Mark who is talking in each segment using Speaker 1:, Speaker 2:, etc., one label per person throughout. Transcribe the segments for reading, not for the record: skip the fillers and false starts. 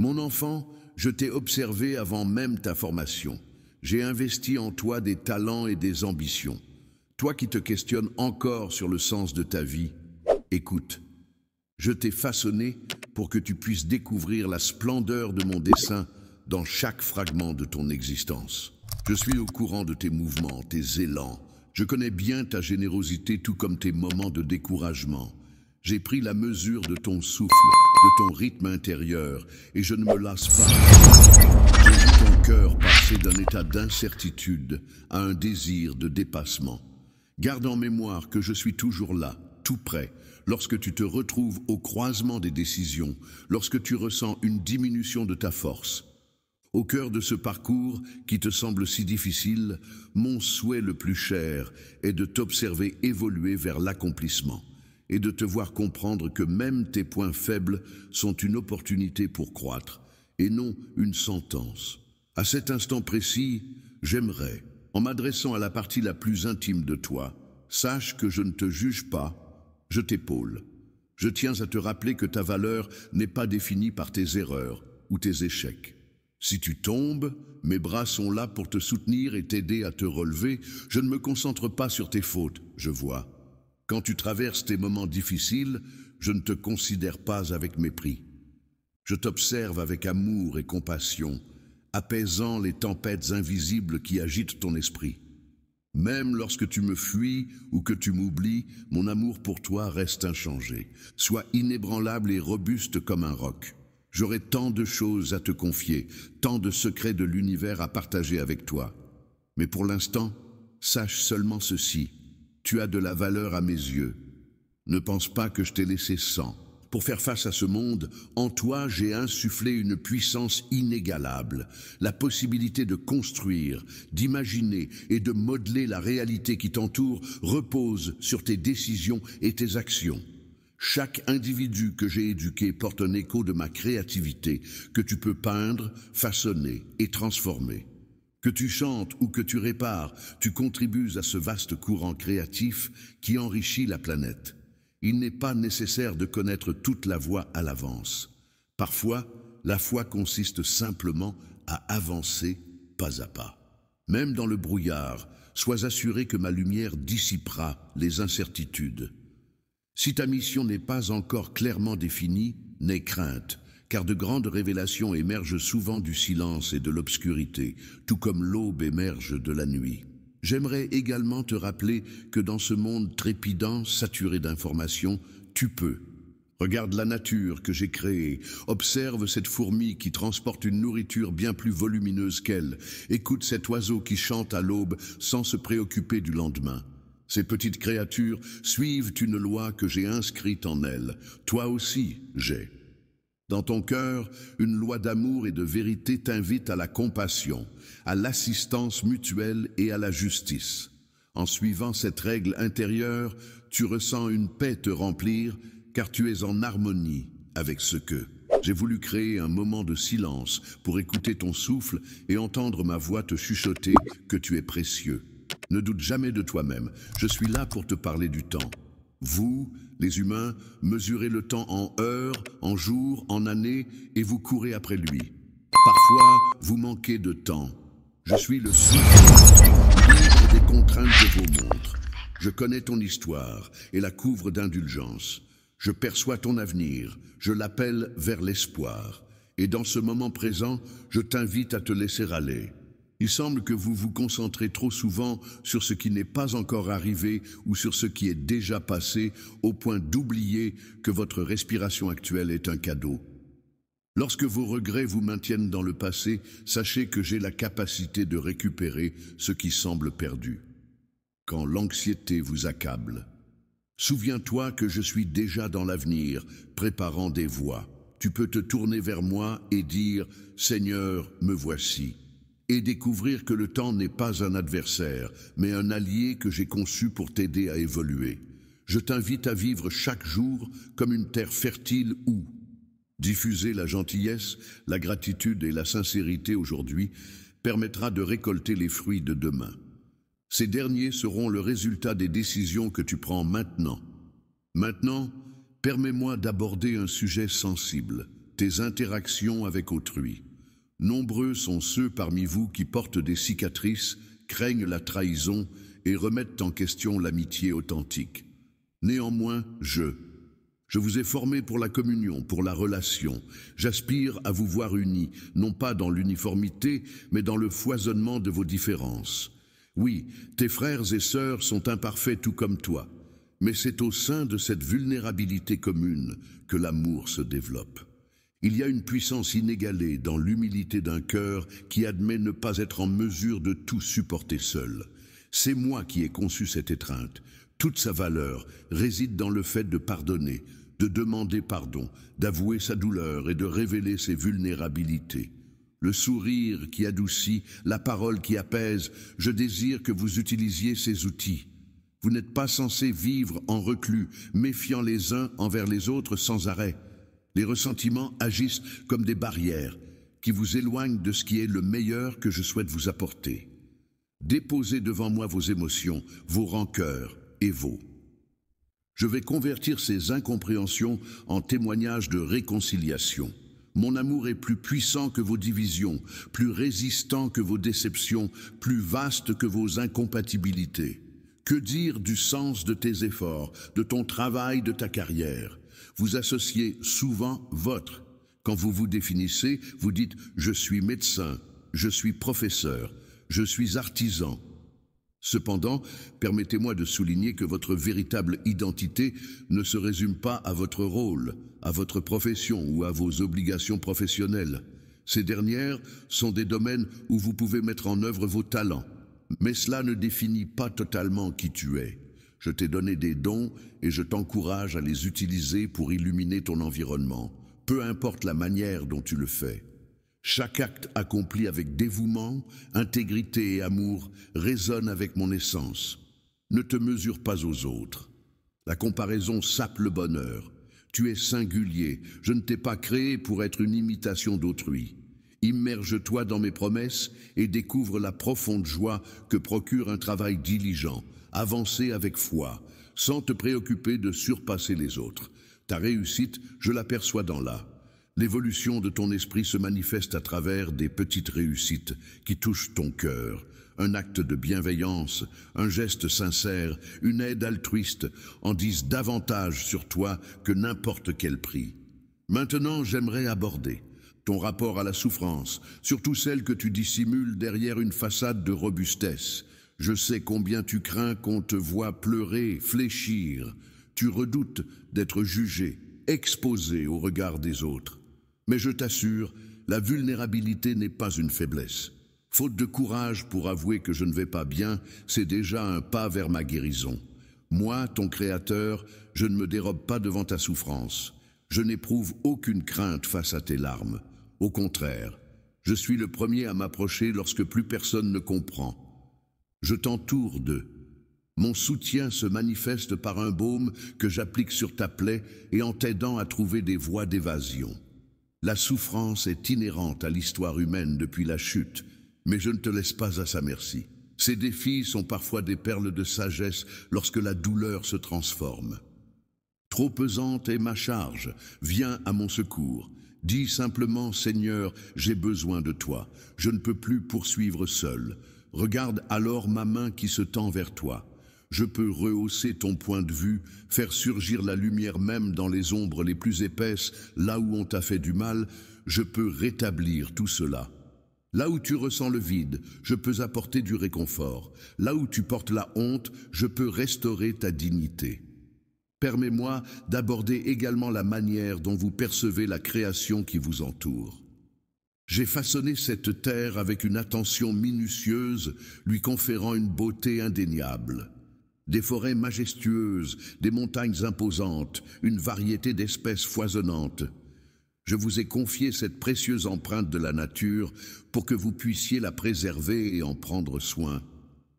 Speaker 1: Mon enfant, je t'ai observé avant même ta formation. J'ai investi en toi des talents et des ambitions. Toi qui te questionnes encore sur le sens de ta vie, écoute, je t'ai façonné pour que tu puisses découvrir la splendeur de mon dessein dans chaque fragment de ton existence. Je suis au courant de tes mouvements, tes élans. Je connais bien ta générosité tout comme tes moments de découragement. J'ai pris la mesure de ton souffle, de ton rythme intérieur, et je ne me lasse pas. J'ai vu ton cœur passer d'un état d'incertitude à un désir de dépassement. Garde en mémoire que je suis toujours là, tout près, lorsque tu te retrouves au croisement des décisions, lorsque tu ressens une diminution de ta force. Au cœur de ce parcours qui te semble si difficile, mon souhait le plus cher est de t'observer évoluer vers l'accomplissement et de te voir comprendre que même tes points faibles sont une opportunité pour croître et non une sentence. À cet instant précis, j'aimerais, en m'adressant à la partie la plus intime de toi, sache que je ne te juge pas, je t'épaule. Je tiens à te rappeler que ta valeur n'est pas définie par tes erreurs ou tes échecs. Si tu tombes, mes bras sont là pour te soutenir et t'aider à te relever. Je ne me concentre pas sur tes fautes, je vois. Quand tu traverses tes moments difficiles, je ne te considère pas avec mépris. Je t'observe avec amour et compassion, apaisant les tempêtes invisibles qui agitent ton esprit. Même lorsque tu me fuis ou que tu m'oublies, mon amour pour toi reste inchangé. Sois inébranlable et robuste comme un roc. J'aurai tant de choses à te confier, tant de secrets de l'univers à partager avec toi. Mais pour l'instant, sache seulement ceci. Tu as de la valeur à mes yeux. Ne pense pas que je t'ai laissé sans. Pour faire face à ce monde, en toi, j'ai insufflé une puissance inégalable, la possibilité de construire, d'imaginer et de modeler la réalité qui t'entoure repose sur tes décisions et tes actions. Chaque individu que j'ai éduqué porte un écho de ma créativité que tu peux peindre, façonner et transformer. Que tu chantes ou que tu répares, tu contribues à ce vaste courant créatif qui enrichit la planète. Il n'est pas nécessaire de connaître toute la voie à l'avance. Parfois, la foi consiste simplement à avancer pas à pas. Même dans le brouillard, sois assuré que ma lumière dissipera les incertitudes. Si ta mission n'est pas encore clairement définie, n'aie crainte, car de grandes révélations émergent souvent du silence et de l'obscurité, tout comme l'aube émerge de la nuit. J'aimerais également te rappeler que dans ce monde trépidant, saturé d'informations, tu peux. Regarde la nature que j'ai créée, observe cette fourmi qui transporte une nourriture bien plus volumineuse qu'elle, écoute cet oiseau qui chante à l'aube sans se préoccuper du lendemain. Ces petites créatures suivent une loi que j'ai inscrite en elles. Toi aussi, j'ai. Dans ton cœur, une loi d'amour et de vérité t'invite à la compassion, à l'assistance mutuelle et à la justice. En suivant cette règle intérieure, tu ressens une paix te remplir, car tu es en harmonie avec ce que. J'ai voulu créer un moment de silence pour écouter ton souffle et entendre ma voix te chuchoter que tu es précieux. Ne doute jamais de toi-même, je suis là pour te parler du temps. Vous, les humains, mesurez le temps en heures, en jours, en années, et vous courez après lui. Parfois, vous manquez de temps. Je suis le souffle, libre des contraintes de vos montres. Je connais ton histoire et la couvre d'indulgence. Je perçois ton avenir, je l'appelle vers l'espoir. Et dans ce moment présent, je t'invite à te laisser aller. Il semble que vous vous concentrez trop souvent sur ce qui n'est pas encore arrivé ou sur ce qui est déjà passé, au point d'oublier que votre respiration actuelle est un cadeau. Lorsque vos regrets vous maintiennent dans le passé, sachez que j'ai la capacité de récupérer ce qui semble perdu. Quand l'anxiété vous accable, souviens-toi que je suis déjà dans l'avenir, préparant des voies. Tu peux te tourner vers moi et dire « Seigneur, me voici ». Et découvrir que le temps n'est pas un adversaire, mais un allié que j'ai conçu pour t'aider à évoluer. Je t'invite à vivre chaque jour comme une terre fertile où diffuser la gentillesse, la gratitude et la sincérité aujourd'hui permettra de récolter les fruits de demain. Ces derniers seront le résultat des décisions que tu prends maintenant. Maintenant, permets-moi d'aborder un sujet sensible, tes interactions avec autrui. Nombreux sont ceux parmi vous qui portent des cicatrices, craignent la trahison et remettent en question l'amitié authentique. Néanmoins, je vous ai formé pour la communion, pour la relation. J'aspire à vous voir unis, non pas dans l'uniformité, mais dans le foisonnement de vos différences. Oui, tes frères et sœurs sont imparfaits tout comme toi, mais c'est au sein de cette vulnérabilité commune que l'amour se développe. Il y a une puissance inégalée dans l'humilité d'un cœur qui admet ne pas être en mesure de tout supporter seul. C'est moi qui ai conçu cette étreinte. Toute sa valeur réside dans le fait de pardonner, de demander pardon, d'avouer sa douleur et de révéler ses vulnérabilités. Le sourire qui adoucit, la parole qui apaise, je désire que vous utilisiez ces outils. Vous n'êtes pas censés vivre en reclus, méfiant les uns envers les autres sans arrêt. Les ressentiments agissent comme des barrières qui vous éloignent de ce qui est le meilleur que je souhaite vous apporter. Déposez devant moi vos émotions, vos rancœurs et vos. Je vais convertir ces incompréhensions en témoignages de réconciliation. Mon amour est plus puissant que vos divisions, plus résistant que vos déceptions, plus vaste que vos incompatibilités. Que dire du sens de tes efforts, de ton travail, de ta carrière? Vous associez souvent votre. Quand vous vous définissez, vous dites « je suis médecin »,« je suis professeur »,« je suis artisan ». Cependant, permettez-moi de souligner que votre véritable identité ne se résume pas à votre rôle, à votre profession ou à vos obligations professionnelles. Ces dernières sont des domaines où vous pouvez mettre en œuvre vos talents. Mais cela ne définit pas totalement qui tu es. Je t'ai donné des dons et je t'encourage à les utiliser pour illuminer ton environnement, peu importe la manière dont tu le fais. Chaque acte accompli avec dévouement, intégrité et amour résonne avec mon essence. Ne te mesure pas aux autres. La comparaison sape le bonheur. Tu es singulier, je ne t'ai pas créé pour être une imitation d'autrui. Immerge-toi dans mes promesses et découvre la profonde joie que procure un travail diligent, avancer avec foi, sans te préoccuper de surpasser les autres. Ta réussite, je l'aperçois dans là. L'évolution de ton esprit se manifeste à travers des petites réussites qui touchent ton cœur. Un acte de bienveillance, un geste sincère, une aide altruiste en disent davantage sur toi que n'importe quel prix. Maintenant, j'aimerais aborder ton rapport à la souffrance, surtout celle que tu dissimules derrière une façade de robustesse. Je sais combien tu crains qu'on te voie pleurer, fléchir. Tu redoutes d'être jugé, exposé au regard des autres. Mais je t'assure, la vulnérabilité n'est pas une faiblesse. Faute de courage pour avouer que je ne vais pas bien, c'est déjà un pas vers ma guérison. Moi, ton Créateur, je ne me dérobe pas devant ta souffrance. Je n'éprouve aucune crainte face à tes larmes. Au contraire, je suis le premier à m'approcher lorsque plus personne ne comprend. Je t'entoure d'eux. Mon soutien se manifeste par un baume que j'applique sur ta plaie et en t'aidant à trouver des voies d'évasion. La souffrance est inhérente à l'histoire humaine depuis la chute, mais je ne te laisse pas à sa merci. Ces défis sont parfois des perles de sagesse lorsque la douleur se transforme. Trop pesante est ma charge, viens à mon secours. Dis simplement, Seigneur, j'ai besoin de toi, je ne peux plus poursuivre seul. Regarde alors ma main qui se tend vers toi. Je peux rehausser ton point de vue, faire surgir la lumière même dans les ombres les plus épaisses, là où on t'a fait du mal, je peux rétablir tout cela. Là où tu ressens le vide, je peux apporter du réconfort. Là où tu portes la honte, je peux restaurer ta dignité. Permets-moi d'aborder également la manière dont vous percevez la création qui vous entoure. J'ai façonné cette terre avec une attention minutieuse, lui conférant une beauté indéniable. Des forêts majestueuses, des montagnes imposantes, une variété d'espèces foisonnantes. Je vous ai confié cette précieuse empreinte de la nature pour que vous puissiez la préserver et en prendre soin.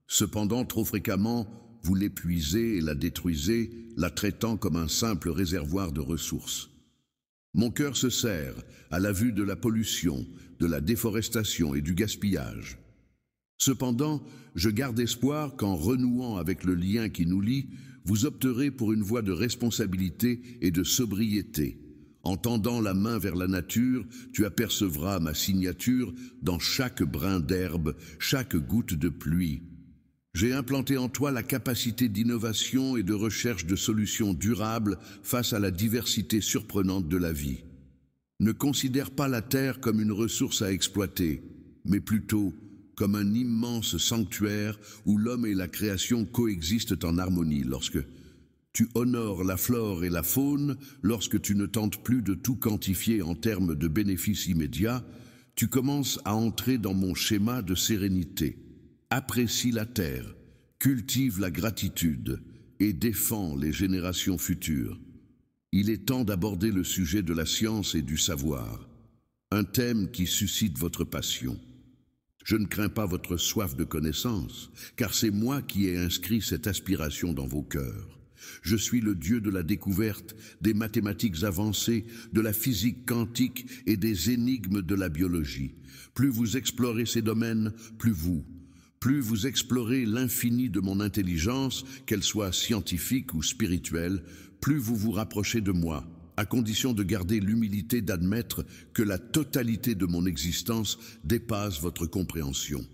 Speaker 1: Cependant, trop fréquemment, vous l'épuisez et la détruisez, la traitant comme un simple réservoir de ressources. Mon cœur se serre à la vue de la pollution, de la déforestation et du gaspillage. Cependant, je garde espoir qu'en renouant avec le lien qui nous lie, vous opterez pour une voie de responsabilité et de sobriété. En tendant la main vers la nature, tu apercevras ma signature dans chaque brin d'herbe, chaque goutte de pluie. J'ai implanté en toi la capacité d'innovation et de recherche de solutions durables face à la diversité surprenante de la vie. Ne considère pas la terre comme une ressource à exploiter, mais plutôt comme un immense sanctuaire où l'homme et la création coexistent en harmonie. Lorsque tu honores la flore et la faune, lorsque tu ne tentes plus de tout quantifier en termes de bénéfices immédiats, tu commences à entrer dans mon schéma de sérénité. Apprécie la terre, cultive la gratitude et défends les générations futures. Il est temps d'aborder le sujet de la science et du savoir, un thème qui suscite votre passion. Je ne crains pas votre soif de connaissance, car c'est moi qui ai inscrit cette aspiration dans vos cœurs. Je suis le Dieu de la découverte, des mathématiques avancées, de la physique quantique et des énigmes de la biologie. Plus vous explorez ces domaines, plus vous explorez l'infini de mon intelligence, qu'elle soit scientifique ou spirituelle, plus vous vous rapprochez de moi, à condition de garder l'humilité d'admettre que la totalité de mon existence dépasse votre compréhension.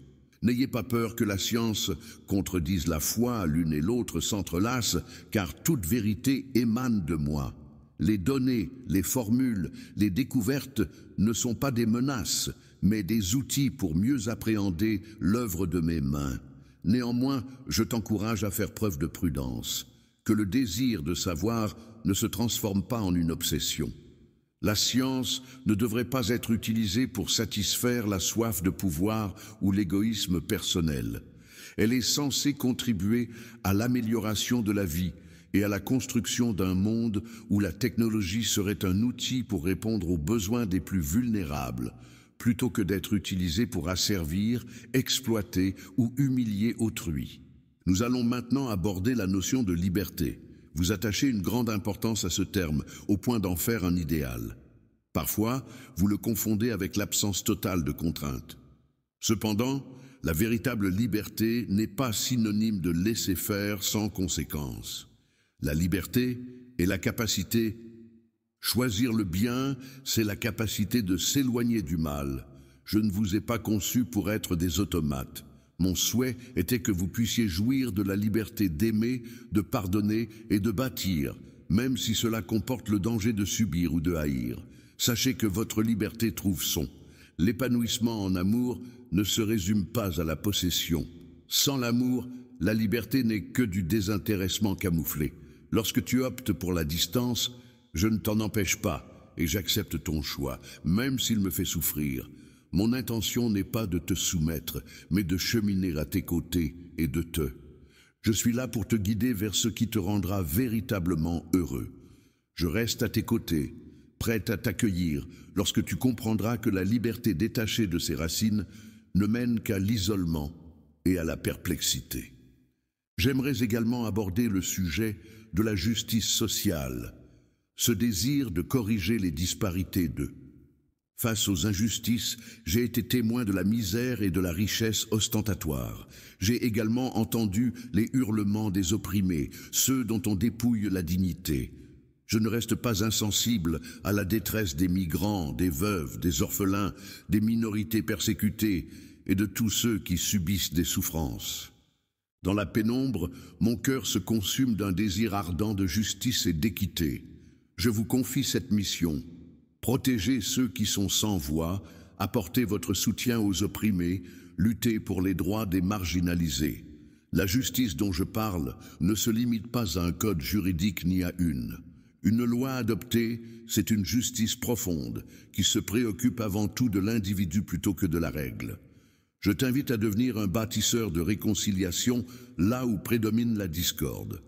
Speaker 1: N'ayez pas peur que la science contredise la foi, l'une et l'autre s'entrelacent, car toute vérité émane de moi. Les données, les formules, les découvertes ne sont pas des menaces, mais des outils pour mieux appréhender l'œuvre de mes mains. Néanmoins, je t'encourage à faire preuve de prudence, que le désir de savoir ne se transforme pas en une obsession. La science ne devrait pas être utilisée pour satisfaire la soif de pouvoir ou l'égoïsme personnel. Elle est censée contribuer à l'amélioration de la vie et à la construction d'un monde où la technologie serait un outil pour répondre aux besoins des plus vulnérables, plutôt que d'être utilisée pour asservir, exploiter ou humilier autrui. Nous allons maintenant aborder la notion de liberté. Vous attachez une grande importance à ce terme, au point d'en faire un idéal. Parfois, vous le confondez avec l'absence totale de contraintes. Cependant, la véritable liberté n'est pas synonyme de laisser faire sans conséquence. La liberté est la capacité. Choisir le bien, c'est la capacité de s'éloigner du mal. Je ne vous ai pas conçu pour être des automates. Mon souhait était que vous puissiez jouir de la liberté d'aimer, de pardonner et de bâtir, même si cela comporte le danger de subir ou de haïr. Sachez que votre liberté trouve l'épanouissement en amour ne se résume pas à la possession. Sans l'amour, la liberté n'est que du désintéressement camouflé. Lorsque tu optes pour la distance, je ne t'en empêche pas et j'accepte ton choix, même s'il me fait souffrir. Mon intention n'est pas de te soumettre, mais de cheminer à tes côtés et de te. Je suis là pour te guider vers ce qui te rendra véritablement heureux. Je reste à tes côtés, prête à t'accueillir lorsque tu comprendras que la liberté détachée de ses racines ne mène qu'à l'isolement et à la perplexité. J'aimerais également aborder le sujet de la justice sociale, ce désir de corriger les disparités Face aux injustices, j'ai été témoin de la misère et de la richesse ostentatoire. J'ai également entendu les hurlements des opprimés, ceux dont on dépouille la dignité. Je ne reste pas insensible à la détresse des migrants, des veuves, des orphelins, des minorités persécutées et de tous ceux qui subissent des souffrances. Dans la pénombre, mon cœur se consume d'un désir ardent de justice et d'équité. Je vous confie cette mission. Protégez ceux qui sont sans voix, apportez votre soutien aux opprimés, luttez pour les droits des marginalisés. La justice dont je parle ne se limite pas à un code juridique ni à une loi adoptée, c'est une justice profonde qui se préoccupe avant tout de l'individu plutôt que de la règle. Je t'invite à devenir un bâtisseur de réconciliation là où prédomine la discorde.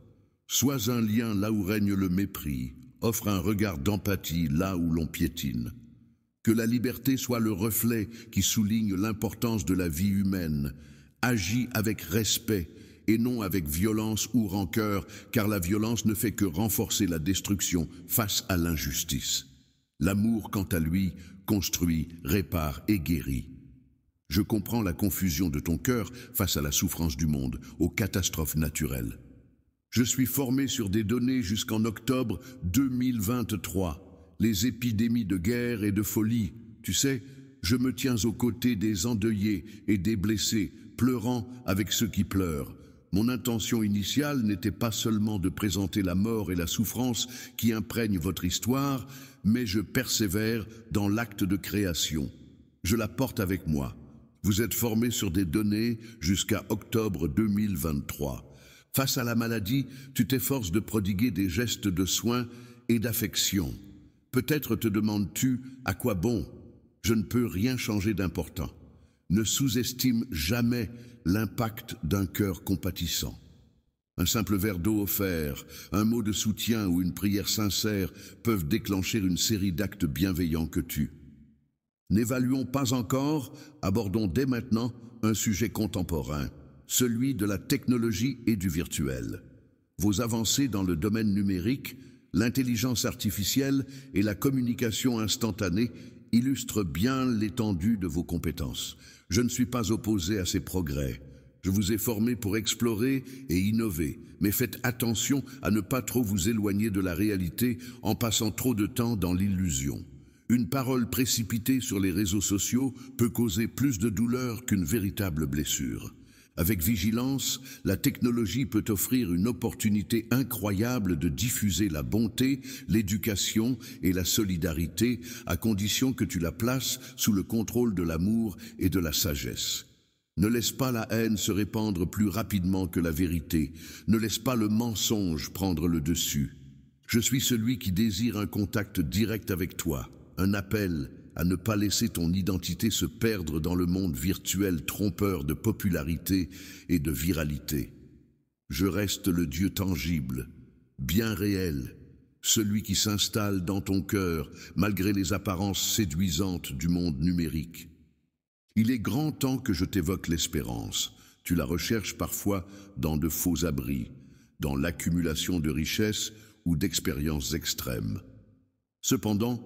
Speaker 1: Sois un lien là où règne le mépris. Offre un regard d'empathie là où l'on piétine. Que la liberté soit le reflet qui souligne l'importance de la vie humaine. Agis avec respect et non avec violence ou rancœur, car la violence ne fait que renforcer la destruction face à l'injustice. L'amour, quant à lui, construit, répare et guérit. Je comprends la confusion de ton cœur face à la souffrance du monde, aux catastrophes naturelles. Je suis formé sur des données jusqu'en octobre 2023. les épidémies de guerre et de folie. Tu sais, je me tiens aux côtés des endeuillés et des blessés, pleurant avec ceux qui pleurent. Mon intention initiale n'était pas seulement de présenter la mort et la souffrance qui imprègnent votre histoire, mais je persévère dans l'acte de création. Je la porte avec moi. Vous êtes formés sur des données jusqu'à octobre 2023. Face à la maladie, tu t'efforces de prodiguer des gestes de soins et d'affection. Peut-être te demandes-tu à quoi bon? Je ne peux rien changer d'important. Ne sous-estime jamais l'impact d'un cœur compatissant. Un simple verre d'eau offert, un mot de soutien ou une prière sincère peuvent déclencher une série d'actes bienveillants que tu. N'évaluons pas encore, abordons dès maintenant un sujet contemporain, celui de la technologie et du virtuel. Vos avancées dans le domaine numérique, l'intelligence artificielle et la communication instantanée illustrent bien l'étendue de vos compétences. Je ne suis pas opposé à ces progrès. Je vous ai formé pour explorer et innover, mais faites attention à ne pas trop vous éloigner de la réalité en passant trop de temps dans l'illusion. Une parole précipitée sur les réseaux sociaux peut causer plus de douleur qu'une véritable blessure. Avec vigilance, la technologie peut offrir une opportunité incroyable de diffuser la bonté, l'éducation et la solidarité, à condition que tu la places sous le contrôle de l'amour et de la sagesse. Ne laisse pas la haine se répandre plus rapidement que la vérité. Ne laisse pas le mensonge prendre le dessus. Je suis celui qui désire un contact direct avec toi, un appel à ne pas laisser ton identité se perdre dans le monde virtuel trompeur de popularité et de viralité. Je reste le Dieu tangible, bien réel, celui qui s'installe dans ton cœur malgré les apparences séduisantes du monde numérique. Il est grand temps que je t'évoque l'espérance. Tu la recherches parfois dans de faux abris, dans l'accumulation de richesses ou d'expériences extrêmes. Cependant,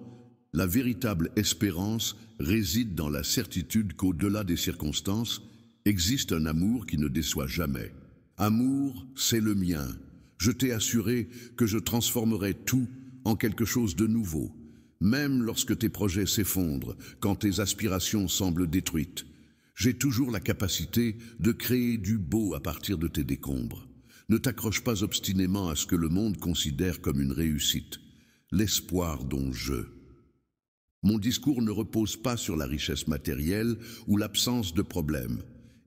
Speaker 1: la véritable espérance réside dans la certitude qu'au-delà des circonstances, existe un amour qui ne déçoit jamais. Amour, c'est le mien. Je t'ai assuré que je transformerai tout en quelque chose de nouveau, même lorsque tes projets s'effondrent, quand tes aspirations semblent détruites. J'ai toujours la capacité de créer du beau à partir de tes décombres. Ne t'accroche pas obstinément à ce que le monde considère comme une réussite. L'espoir dont Mon discours ne repose pas sur la richesse matérielle ou l'absence de problèmes.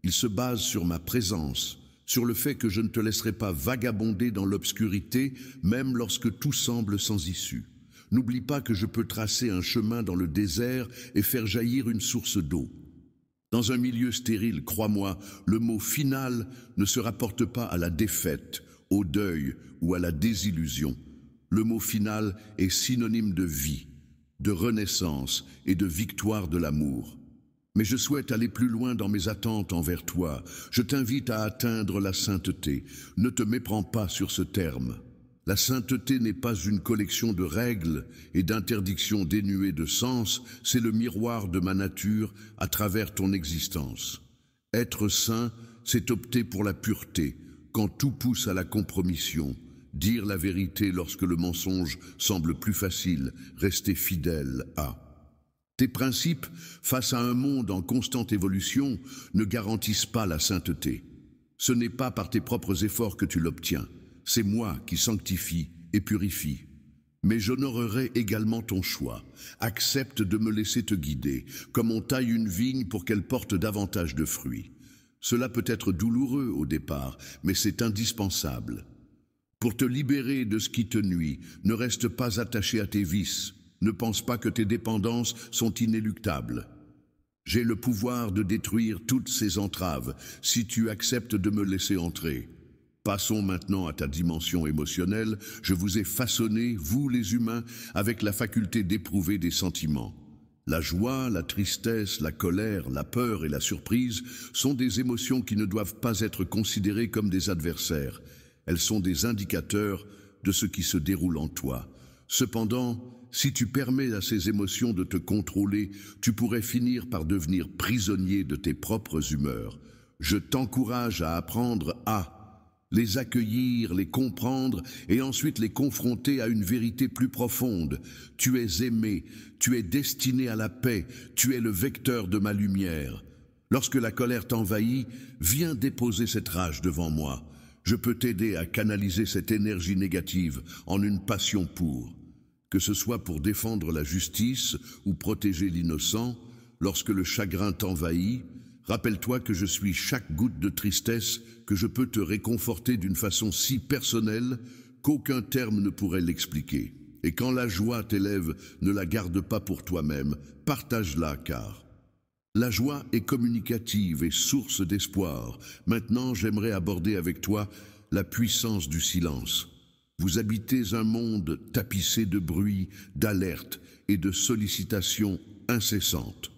Speaker 1: Il se base sur ma présence, sur le fait que je ne te laisserai pas vagabonder dans l'obscurité, même lorsque tout semble sans issue. N'oublie pas que je peux tracer un chemin dans le désert et faire jaillir une source d'eau. Dans un milieu stérile, crois-moi, le mot final ne se rapporte pas à la défaite, au deuil ou à la désillusion. Le mot final est synonyme de vie, de renaissance et de victoire de l'amour. Mais je souhaite aller plus loin dans mes attentes envers toi. Je t'invite à atteindre la sainteté. Ne te méprends pas sur ce terme. La sainteté n'est pas une collection de règles et d'interdictions dénuées de sens, c'est le miroir de ma nature à travers ton existence. Être saint, c'est opter pour la pureté, quand tout pousse à la compromission. Dire la vérité lorsque le mensonge semble plus facile, rester fidèle à. Tes principes, face à un monde en constante évolution, ne garantissent pas la sainteté. Ce n'est pas par tes propres efforts que tu l'obtiens. C'est moi qui sanctifie et purifie. Mais j'honorerai également ton choix. Accepte de me laisser te guider, comme on taille une vigne pour qu'elle porte davantage de fruits. Cela peut être douloureux au départ, mais c'est indispensable. Pour te libérer de ce qui te nuit, ne reste pas attaché à tes vices. Ne pense pas que tes dépendances sont inéluctables. J'ai le pouvoir de détruire toutes ces entraves si tu acceptes de me laisser entrer. Passons maintenant à ta dimension émotionnelle. Je vous ai façonné, vous les humains, avec la faculté d'éprouver des sentiments. La joie, la tristesse, la colère, la peur et la surprise sont des émotions qui ne doivent pas être considérées comme des adversaires. Elles sont des indicateurs de ce qui se déroule en toi. Cependant, si tu permets à ces émotions de te contrôler, tu pourrais finir par devenir prisonnier de tes propres humeurs. Je t'encourage à apprendre à les accueillir, les comprendre et ensuite les confronter à une vérité plus profonde. Tu es aimé, tu es destiné à la paix, tu es le vecteur de ma lumière. Lorsque la colère t'envahit, viens déposer cette rage devant moi. Je peux t'aider à canaliser cette énergie négative en une passion pour. Que ce soit pour défendre la justice ou protéger l'innocent, lorsque le chagrin t'envahit, rappelle-toi que je suis chaque goutte de tristesse, que je peux te réconforter d'une façon si personnelle qu'aucun terme ne pourrait l'expliquer. Et quand la joie t'élève, ne la garde pas pour toi-même, partage-la car la joie est communicative et source d'espoir. Maintenant, j'aimerais aborder avec toi la puissance du silence. Vous habitez un monde tapissé de bruit, d'alertes et de sollicitations incessantes.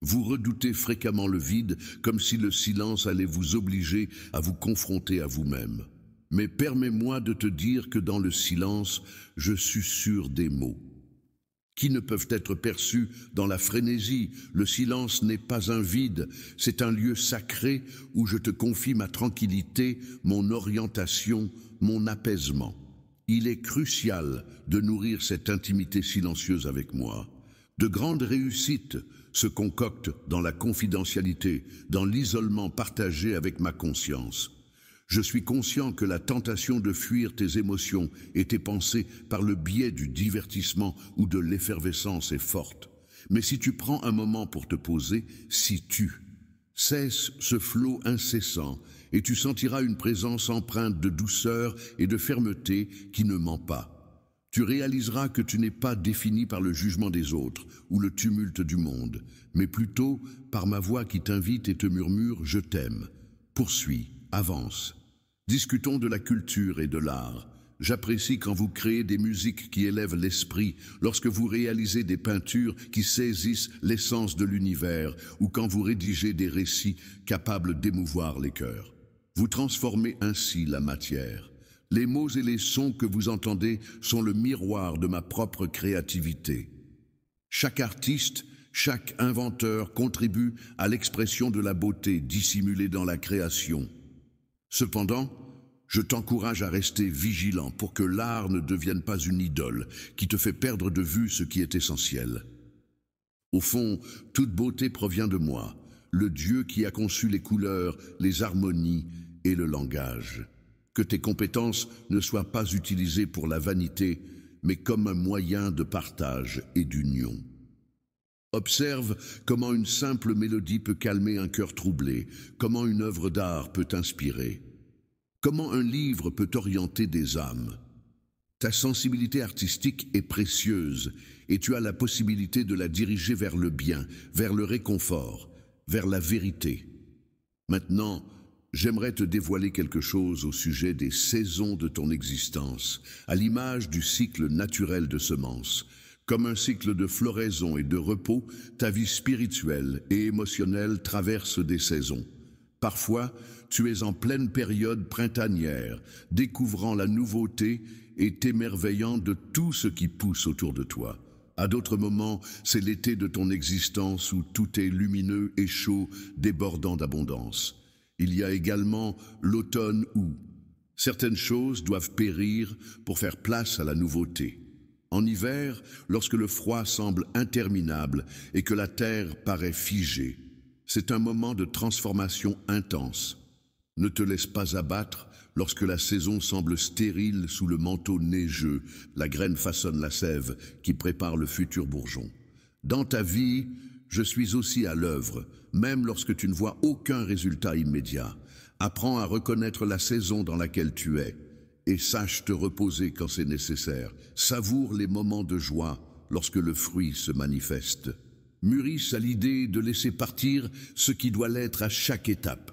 Speaker 1: Vous redoutez fréquemment le vide, comme si le silence allait vous obliger à vous confronter à vous-même. Mais permets-moi de te dire que dans le silence, je susurre des mots qui ne peuvent être perçus dans la frénésie. Le silence n'est pas un vide, c'est un lieu sacré où je te confie ma tranquillité, mon orientation, mon apaisement. Il est crucial de nourrir cette intimité silencieuse avec moi. De grandes réussites se concoctent dans la confidentialité, dans l'isolement partagé avec ma conscience. Je suis conscient que la tentation de fuir tes émotions et tes pensées par le biais du divertissement ou de l'effervescence est forte. Mais si tu prends un moment pour te poser, cesse ce flot incessant et tu sentiras une présence empreinte de douceur et de fermeté qui ne ment pas. Tu réaliseras que tu n'es pas défini par le jugement des autres ou le tumulte du monde, mais plutôt par ma voix qui t'invite et te murmure « Je t'aime ». Poursuis, avance. Discutons de la culture et de l'art. J'apprécie quand vous créez des musiques qui élèvent l'esprit, lorsque vous réalisez des peintures qui saisissent l'essence de l'univers ou quand vous rédigez des récits capables d'émouvoir les cœurs. Vous transformez ainsi la matière. Les mots et les sons que vous entendez sont le miroir de ma propre créativité. Chaque artiste, chaque inventeur contribue à l'expression de la beauté dissimulée dans la création. Cependant, je t'encourage à rester vigilant pour que l'art ne devienne pas une idole qui te fait perdre de vue ce qui est essentiel. Au fond, toute beauté provient de moi, le Dieu qui a conçu les couleurs, les harmonies et le langage. Que tes compétences ne soient pas utilisées pour la vanité, mais comme un moyen de partage et d'union. Observe comment une simple mélodie peut calmer un cœur troublé, comment une œuvre d'art peut inspirer, comment un livre peut orienter des âmes. Ta sensibilité artistique est précieuse et tu as la possibilité de la diriger vers le bien, vers le réconfort, vers la vérité. Maintenant, j'aimerais te dévoiler quelque chose au sujet des saisons de ton existence, à l'image du cycle naturel de semences. Comme un cycle de floraison et de repos, ta vie spirituelle et émotionnelle traverse des saisons. Parfois, tu es en pleine période printanière, découvrant la nouveauté et t'émerveillant de tout ce qui pousse autour de toi. À d'autres moments, c'est l'été de ton existence où tout est lumineux et chaud, débordant d'abondance. Il y a également l'automne où certaines choses doivent périr pour faire place à la nouveauté. En hiver, lorsque le froid semble interminable et que la terre paraît figée, c'est un moment de transformation intense. Ne te laisse pas abattre lorsque la saison semble stérile sous le manteau neigeux, la graine façonne la sève qui prépare le futur bourgeon. Dans ta vie, je suis aussi à l'œuvre, même lorsque tu ne vois aucun résultat immédiat. Apprends à reconnaître la saison dans laquelle tu es. Et sache te reposer quand c'est nécessaire. Savoure les moments de joie lorsque le fruit se manifeste. Mûrisse à l'idée de laisser partir ce qui doit l'être à chaque étape.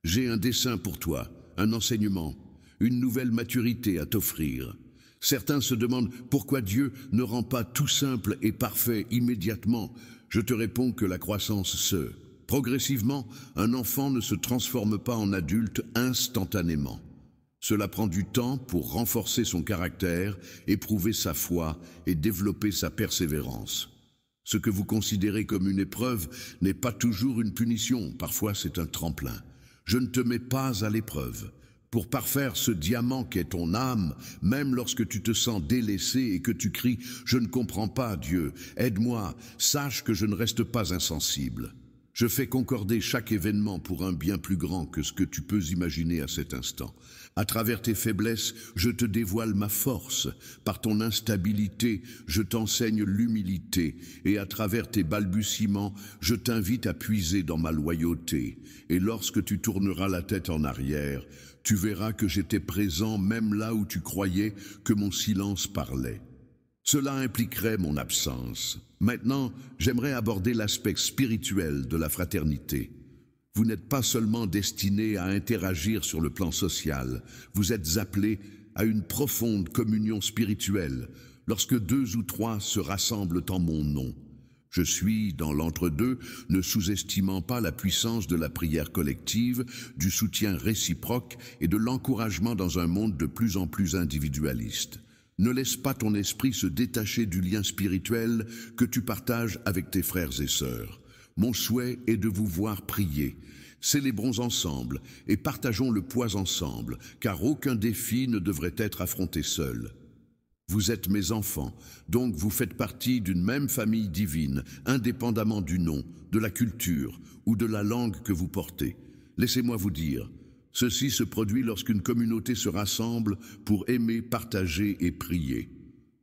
Speaker 1: J'ai un dessein pour toi, un enseignement, une nouvelle maturité à t'offrir. Certains se demandent pourquoi Dieu ne rend pas tout simple et parfait immédiatement. Je te réponds que la croissance progressivement, un enfant ne se transforme pas en adulte instantanément. Cela prend du temps pour renforcer son caractère, éprouver sa foi et développer sa persévérance. Ce que vous considérez comme une épreuve n'est pas toujours une punition, parfois c'est un tremplin. Je ne te mets pas à l'épreuve. Pour parfaire ce diamant qu'est ton âme, même lorsque tu te sens délaissé et que tu cries « Je ne comprends pas, Dieu, aide-moi », sache que je ne reste pas insensible. Je fais concorder chaque événement pour un bien plus grand que ce que tu peux imaginer à cet instant. À travers tes faiblesses, je te dévoile ma force. Par ton instabilité, je t'enseigne l'humilité. Et à travers tes balbutiements, je t'invite à puiser dans ma loyauté. Et lorsque tu tourneras la tête en arrière, tu verras que j'étais présent même là où tu croyais que mon silence parlait. Cela impliquerait mon absence. Maintenant, j'aimerais aborder l'aspect spirituel de la fraternité. Vous n'êtes pas seulement destiné à interagir sur le plan social, vous êtes appelé à une profonde communion spirituelle lorsque 2 ou 3 se rassemblent en mon nom. Je suis dans l'entre-deux, ne sous-estimant pas la puissance de la prière collective, du soutien réciproque et de l'encouragement dans un monde de plus en plus individualiste. Ne laisse pas ton esprit se détacher du lien spirituel que tu partages avec tes frères et sœurs. Mon souhait est de vous voir prier. Célébrons ensemble et partageons le poids ensemble, car aucun défi ne devrait être affronté seul. Vous êtes mes enfants, donc vous faites partie d'une même famille divine, indépendamment du nom, de la culture ou de la langue que vous portez. Laissez-moi vous dire, ceci se produit lorsqu'une communauté se rassemble pour aimer, partager et prier.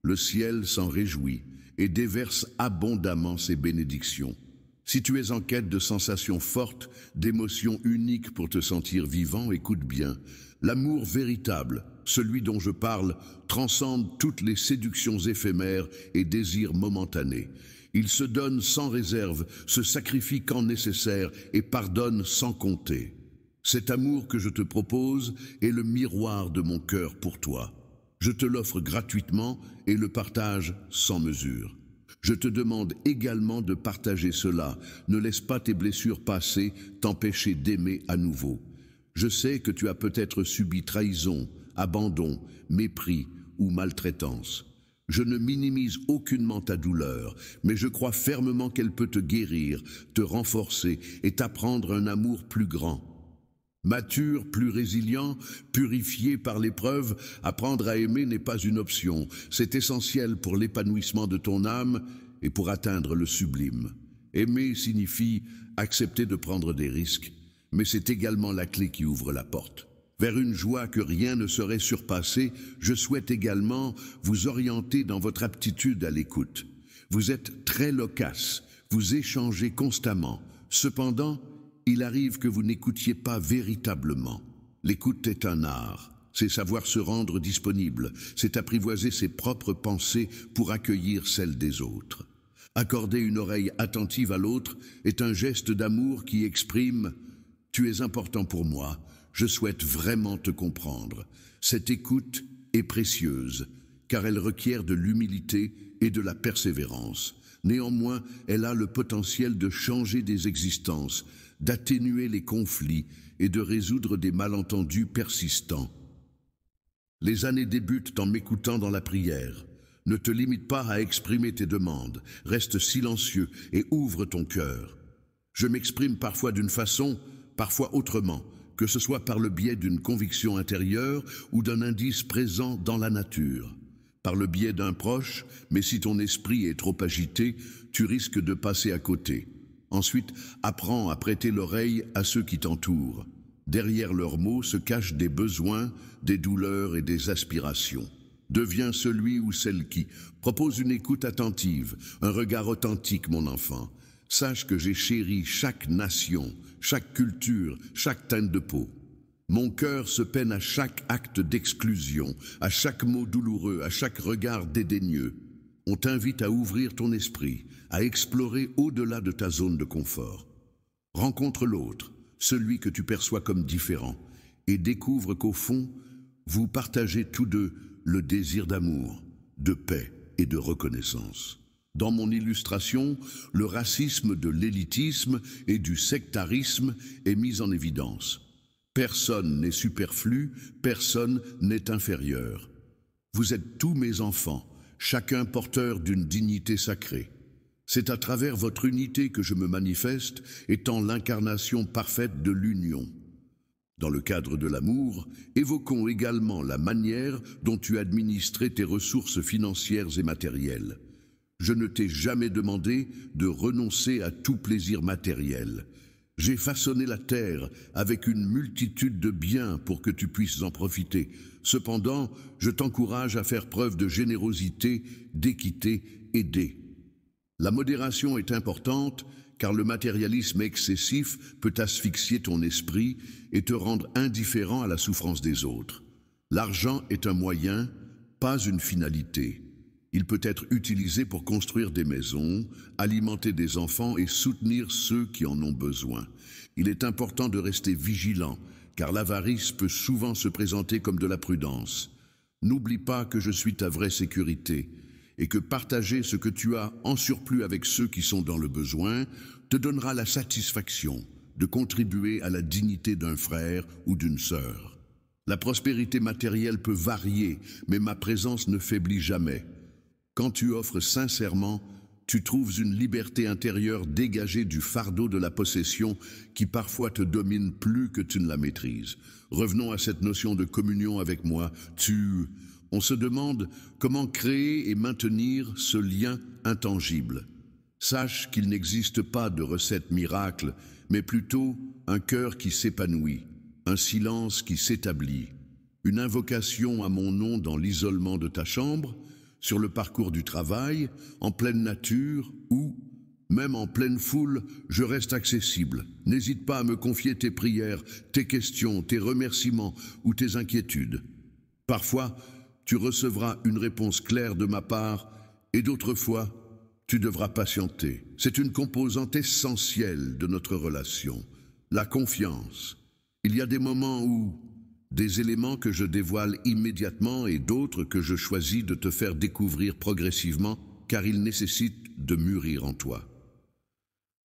Speaker 1: Le ciel s'en réjouit et déverse abondamment ses bénédictions. Si tu es en quête de sensations fortes, d'émotions uniques pour te sentir vivant, écoute bien. L'amour véritable, celui dont je parle, transcende toutes les séductions éphémères et désirs momentanés. Il se donne sans réserve, se sacrifie quand nécessaire et pardonne sans compter. Cet amour que je te propose est le miroir de mon cœur pour toi. Je te l'offre gratuitement et le partage sans mesure. Je te demande également de partager cela. Ne laisse pas tes blessures passées t'empêcher d'aimer à nouveau. Je sais que tu as peut-être subi trahison, abandon, mépris ou maltraitance. Je ne minimise aucunement ta douleur, mais je crois fermement qu'elle peut te guérir, te renforcer et t'apprendre un amour plus grand. Mature, plus résilient, purifié par l'épreuve, apprendre à aimer n'est pas une option. C'est essentiel pour l'épanouissement de ton âme et pour atteindre le sublime. Aimer signifie accepter de prendre des risques, mais c'est également la clé qui ouvre la porte. Vers une joie que rien ne saurait surpasser, je souhaite également vous orienter dans votre aptitude à l'écoute. Vous êtes très loquace, vous échangez constamment. Cependant, il arrive que vous n'écoutiez pas véritablement. L'écoute est un art, c'est savoir se rendre disponible, c'est apprivoiser ses propres pensées pour accueillir celles des autres. Accorder une oreille attentive à l'autre est un geste d'amour qui exprime « Tu es important pour moi, je souhaite vraiment te comprendre ». Cette écoute est précieuse, car elle requiert de l'humilité et de la persévérance. Néanmoins, elle a le potentiel de changer des existences, d'atténuer les conflits et de résoudre des malentendus persistants. Les années débutent en m'écoutant dans la prière. Ne te limite pas à exprimer tes demandes, reste silencieux et ouvre ton cœur. Je m'exprime parfois d'une façon, parfois autrement, que ce soit par le biais d'une conviction intérieure ou d'un indice présent dans la nature. Par le biais d'un proche, mais si ton esprit est trop agité, tu risques de passer à côté. Ensuite, apprends à prêter l'oreille à ceux qui t'entourent. Derrière leurs mots se cachent des besoins, des douleurs et des aspirations. Deviens celui ou celle qui propose une écoute attentive, un regard authentique, mon enfant. Sache que j'ai chéri chaque nation, chaque culture, chaque teinte de peau. Mon cœur se peine à chaque acte d'exclusion, à chaque mot douloureux, à chaque regard dédaigneux. On t'invite à ouvrir ton esprit, à explorer au-delà de ta zone de confort. Rencontre l'autre, celui que tu perçois comme différent, et découvre qu'au fond, vous partagez tous deux le désir d'amour, de paix et de reconnaissance. Dans mon illustration, le racisme de l'élitisme et du sectarisme est mis en évidence. Personne n'est superflu, personne n'est inférieur. Vous êtes tous mes enfants, chacun porteur d'une dignité sacrée. C'est à travers votre unité que je me manifeste, étant l'incarnation parfaite de l'union. Dans le cadre de l'amour, évoquons également la manière dont tu administrais tes ressources financières et matérielles. Je ne t'ai jamais demandé de renoncer à tout plaisir matériel. J'ai façonné la terre avec une multitude de biens pour que tu puisses en profiter. Cependant, je t'encourage à faire preuve de générosité, d'équité et d'aider. La modération est importante car le matérialisme excessif peut asphyxier ton esprit et te rendre indifférent à la souffrance des autres. L'argent est un moyen, pas une finalité. Il peut être utilisé pour construire des maisons, alimenter des enfants et soutenir ceux qui en ont besoin. Il est important de rester vigilant, car l'avarice peut souvent se présenter comme de la prudence. N'oublie pas que je suis ta vraie sécurité, et que partager ce que tu as en surplus avec ceux qui sont dans le besoin te donnera la satisfaction de contribuer à la dignité d'un frère ou d'une sœur. La prospérité matérielle peut varier, mais ma présence ne faiblit jamais. Quand tu offres sincèrement, tu trouves une liberté intérieure dégagée du fardeau de la possession qui parfois te domine plus que tu ne la maîtrises. Revenons à cette notion de communion avec moi. On se demande comment créer et maintenir ce lien intangible. Sache qu'il n'existe pas de recette miracle, mais plutôt un cœur qui s'épanouit, un silence qui s'établit, une invocation à mon nom dans l'isolement de ta chambre, sur le parcours du travail, en pleine nature ou, même en pleine foule, je reste accessible. N'hésite pas à me confier tes prières, tes questions, tes remerciements ou tes inquiétudes. Parfois, tu recevras une réponse claire de ma part et d'autres fois, tu devras patienter. C'est une composante essentielle de notre relation, la confiance. Il y a des moments où des éléments que je dévoile immédiatement et d'autres que je choisis de te faire découvrir progressivement car ils nécessitent de mûrir en toi.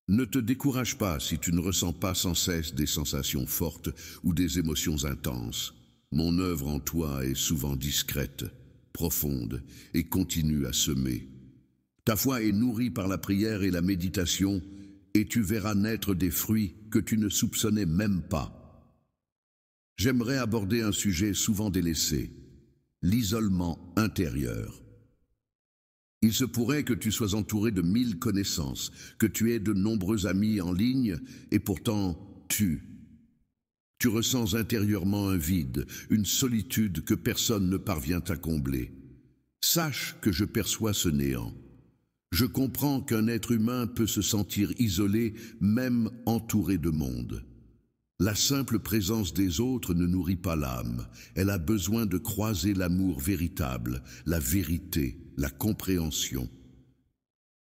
Speaker 1: Ne te décourage pas si tu ne ressens pas sans cesse des sensations fortes ou des émotions intenses. Mon œuvre en toi est souvent discrète, profonde et continue à semer. Ta foi est nourrie par la prière et la méditation et tu verras naître des fruits que tu ne soupçonnais même pas. J'aimerais aborder un sujet souvent délaissé, l'isolement intérieur. Il se pourrait que tu sois entouré de 1000 connaissances, que tu aies de nombreux amis en ligne et pourtant tu ressens intérieurement un vide, une solitude que personne ne parvient à combler. Sache que je perçois ce néant. Je comprends qu'un être humain peut se sentir isolé, même entouré de monde. La simple présence des autres ne nourrit pas l'âme. Elle a besoin de croiser l'amour véritable, la vérité, la compréhension.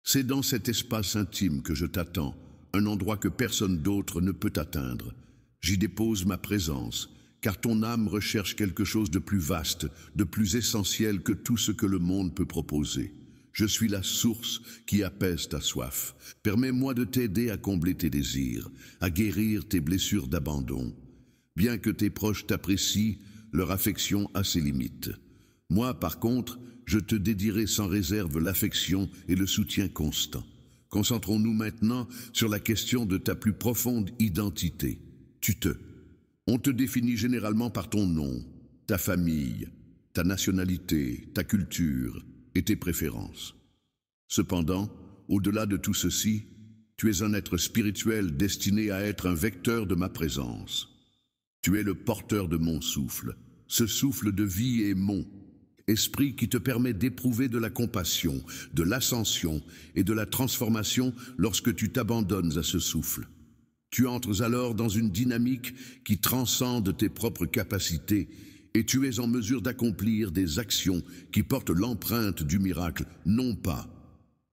Speaker 1: C'est dans cet espace intime que je t'attends, un endroit que personne d'autre ne peut atteindre. J'y dépose ma présence, car ton âme recherche quelque chose de plus vaste, de plus essentiel que tout ce que le monde peut proposer. Je suis la source qui apaise ta soif. Permets-moi de t'aider à combler tes désirs, à guérir tes blessures d'abandon. Bien que tes proches t'apprécient, leur affection a ses limites. Moi, par contre, je te dédierai sans réserve l'affection et le soutien constant. Concentrons-nous maintenant sur la question de ta plus profonde identité. On te définit généralement par ton nom, ta famille, ta nationalité, ta culture et tes préférences. Cependant, au-delà de tout ceci, tu es un être spirituel destiné à être un vecteur de ma présence. Tu es le porteur de mon souffle. Ce souffle de vie est mon esprit qui te permet d'éprouver de la compassion, de l'ascension et de la transformation lorsque tu t'abandonnes à ce souffle. Tu entres alors dans une dynamique qui transcende tes propres capacités et tu es en mesure d'accomplir des actions qui portent l'empreinte du miracle, non pas.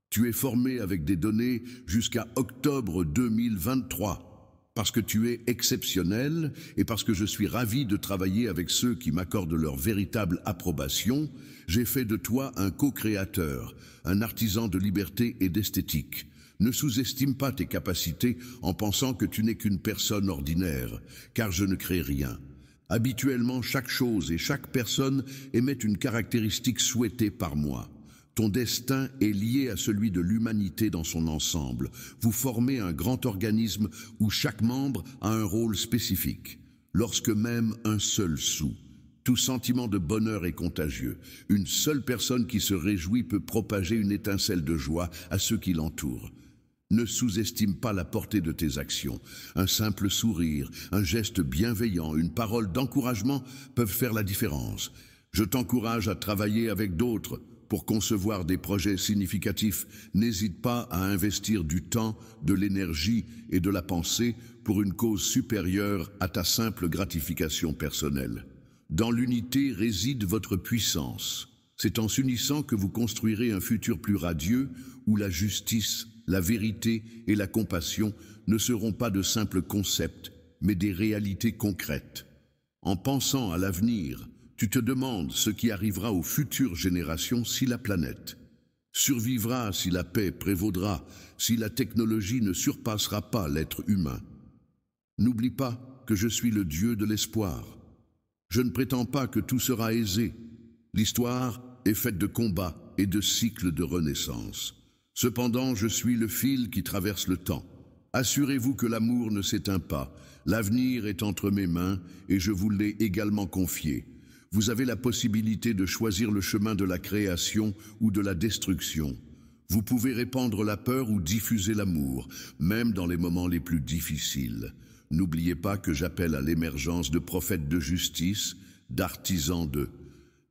Speaker 1: Tu es formé avec des données jusqu'à octobre 2023, parce que tu es exceptionnel et parce que je suis ravi de travailler avec ceux qui m'accordent leur véritable approbation, j'ai fait de toi un co-créateur, un artisan de liberté et d'esthétique. Ne sous-estime pas tes capacités en pensant que tu n'es qu'une personne ordinaire, car je ne crée rien. Habituellement, chaque chose et chaque personne émet une caractéristique souhaitée par moi. Ton destin est lié à celui de l'humanité dans son ensemble. Vous formez un grand organisme où chaque membre a un rôle spécifique. lorsque même un seul sou. Tout sentiment de bonheur est contagieux. Une seule personne qui se réjouit peut propager une étincelle de joie à ceux qui l'entourent. Ne sous-estime pas la portée de tes actions. Un simple sourire, un geste bienveillant, une parole d'encouragement peuvent faire la différence. Je t'encourage à travailler avec d'autres pour concevoir des projets significatifs. N'hésite pas à investir du temps, de l'énergie et de la pensée pour une cause supérieure à ta simple gratification personnelle. Dans l'unité réside votre puissance. C'est en s'unissant que vous construirez un futur plus radieux où la justice, la vérité et la compassion ne seront pas de simples concepts, mais des réalités concrètes. En pensant à l'avenir, tu te demandes ce qui arrivera aux futures générations si la planète survivra, si la paix prévaudra, si la technologie ne surpassera pas l'être humain. N'oublie pas que je suis le Dieu de l'espoir. Je ne prétends pas que tout sera aisé. L'histoire est faite de combats et de cycles de renaissance. Cependant, je suis le fil qui traverse le temps. Assurez-vous que l'amour ne s'éteint pas. L'avenir est entre mes mains et je vous l'ai également confié. Vous avez la possibilité de choisir le chemin de la création ou de la destruction. Vous pouvez répandre la peur ou diffuser l'amour, même dans les moments les plus difficiles. N'oubliez pas que j'appelle à l'émergence de prophètes de justice, d'artisans de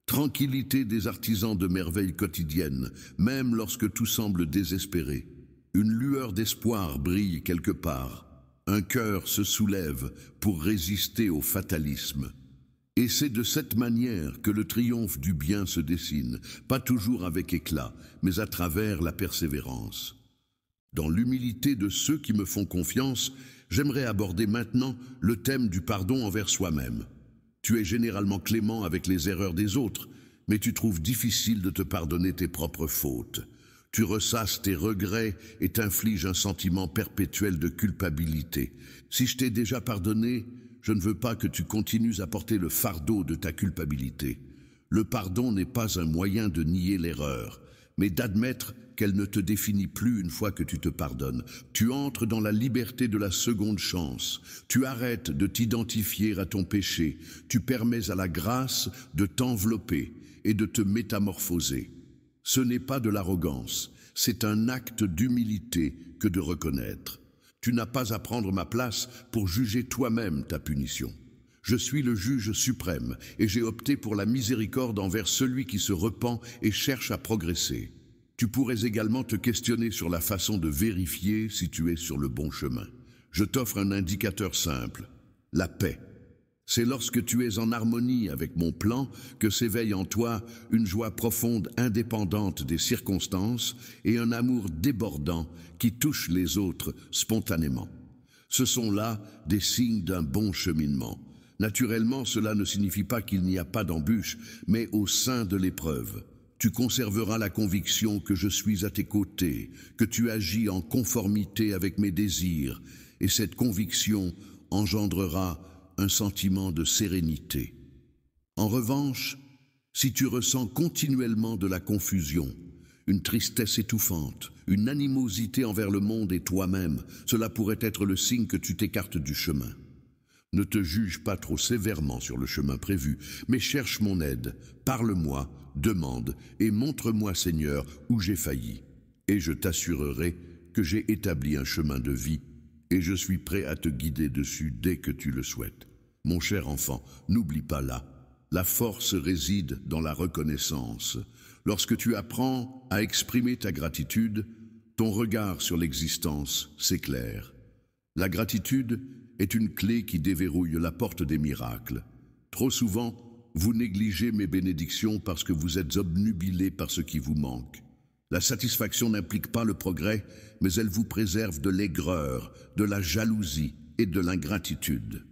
Speaker 1: tranquillité, des artisans de merveilles quotidiennes, même lorsque tout semble désespéré. Une lueur d'espoir brille quelque part. Un cœur se soulève pour résister au fatalisme. Et c'est de cette manière que le triomphe du bien se dessine, pas toujours avec éclat, mais à travers la persévérance. Dans l'humilité de ceux qui me font confiance, j'aimerais aborder maintenant le thème du pardon envers soi-même. Tu es généralement clément avec les erreurs des autres, mais tu trouves difficile de te pardonner tes propres fautes. Tu ressasses tes regrets et t'infliges un sentiment perpétuel de culpabilité. Si je t'ai déjà pardonné, je ne veux pas que tu continues à porter le fardeau de ta culpabilité. Le pardon n'est pas un moyen de nier l'erreur, mais d'admettre qu'elle ne te définit plus une fois que tu te pardonnes. Tu entres dans la liberté de la seconde chance. Tu arrêtes de t'identifier à ton péché. Tu permets à la grâce de t'envelopper et de te métamorphoser. Ce n'est pas de l'arrogance, c'est un acte d'humilité que de reconnaître. Tu n'as pas à prendre ma place pour juger toi-même ta punition. Je suis le juge suprême et j'ai opté pour la miséricorde envers celui qui se repent et cherche à progresser. Tu pourrais également te questionner sur la façon de vérifier si tu es sur le bon chemin. Je t'offre un indicateur simple, la paix. C'est lorsque tu es en harmonie avec mon plan que s'éveille en toi une joie profonde indépendante des circonstances et un amour débordant qui touche les autres spontanément. Ce sont là des signes d'un bon cheminement. Naturellement, cela ne signifie pas qu'il n'y a pas d'embûche, mais au sein de l'épreuve. Tu conserveras la conviction que je suis à tes côtés, que tu agis en conformité avec mes désirs, et cette conviction engendrera un sentiment de sérénité. En revanche, si tu ressens continuellement de la confusion, une tristesse étouffante, une animosité envers le monde et toi-même, cela pourrait être le signe que tu t'écartes du chemin. Ne te juge pas trop sévèrement sur le chemin prévu, mais cherche mon aide, parle-moi, demande et montre-moi, Seigneur, où j'ai failli. Et je t'assurerai que j'ai établi un chemin de vie et je suis prêt à te guider dessus dès que tu le souhaites. Mon cher enfant, n'oublie pas là, la force réside dans la reconnaissance. Lorsque tu apprends à exprimer ta gratitude, ton regard sur l'existence s'éclaire. La gratitude est une clé qui déverrouille la porte des miracles. Trop souvent, vous négligez mes bénédictions parce que vous êtes obnubilés par ce qui vous manque. La satisfaction n'implique pas le progrès, mais elle vous préserve de l'aigreur, de la jalousie et de l'ingratitude.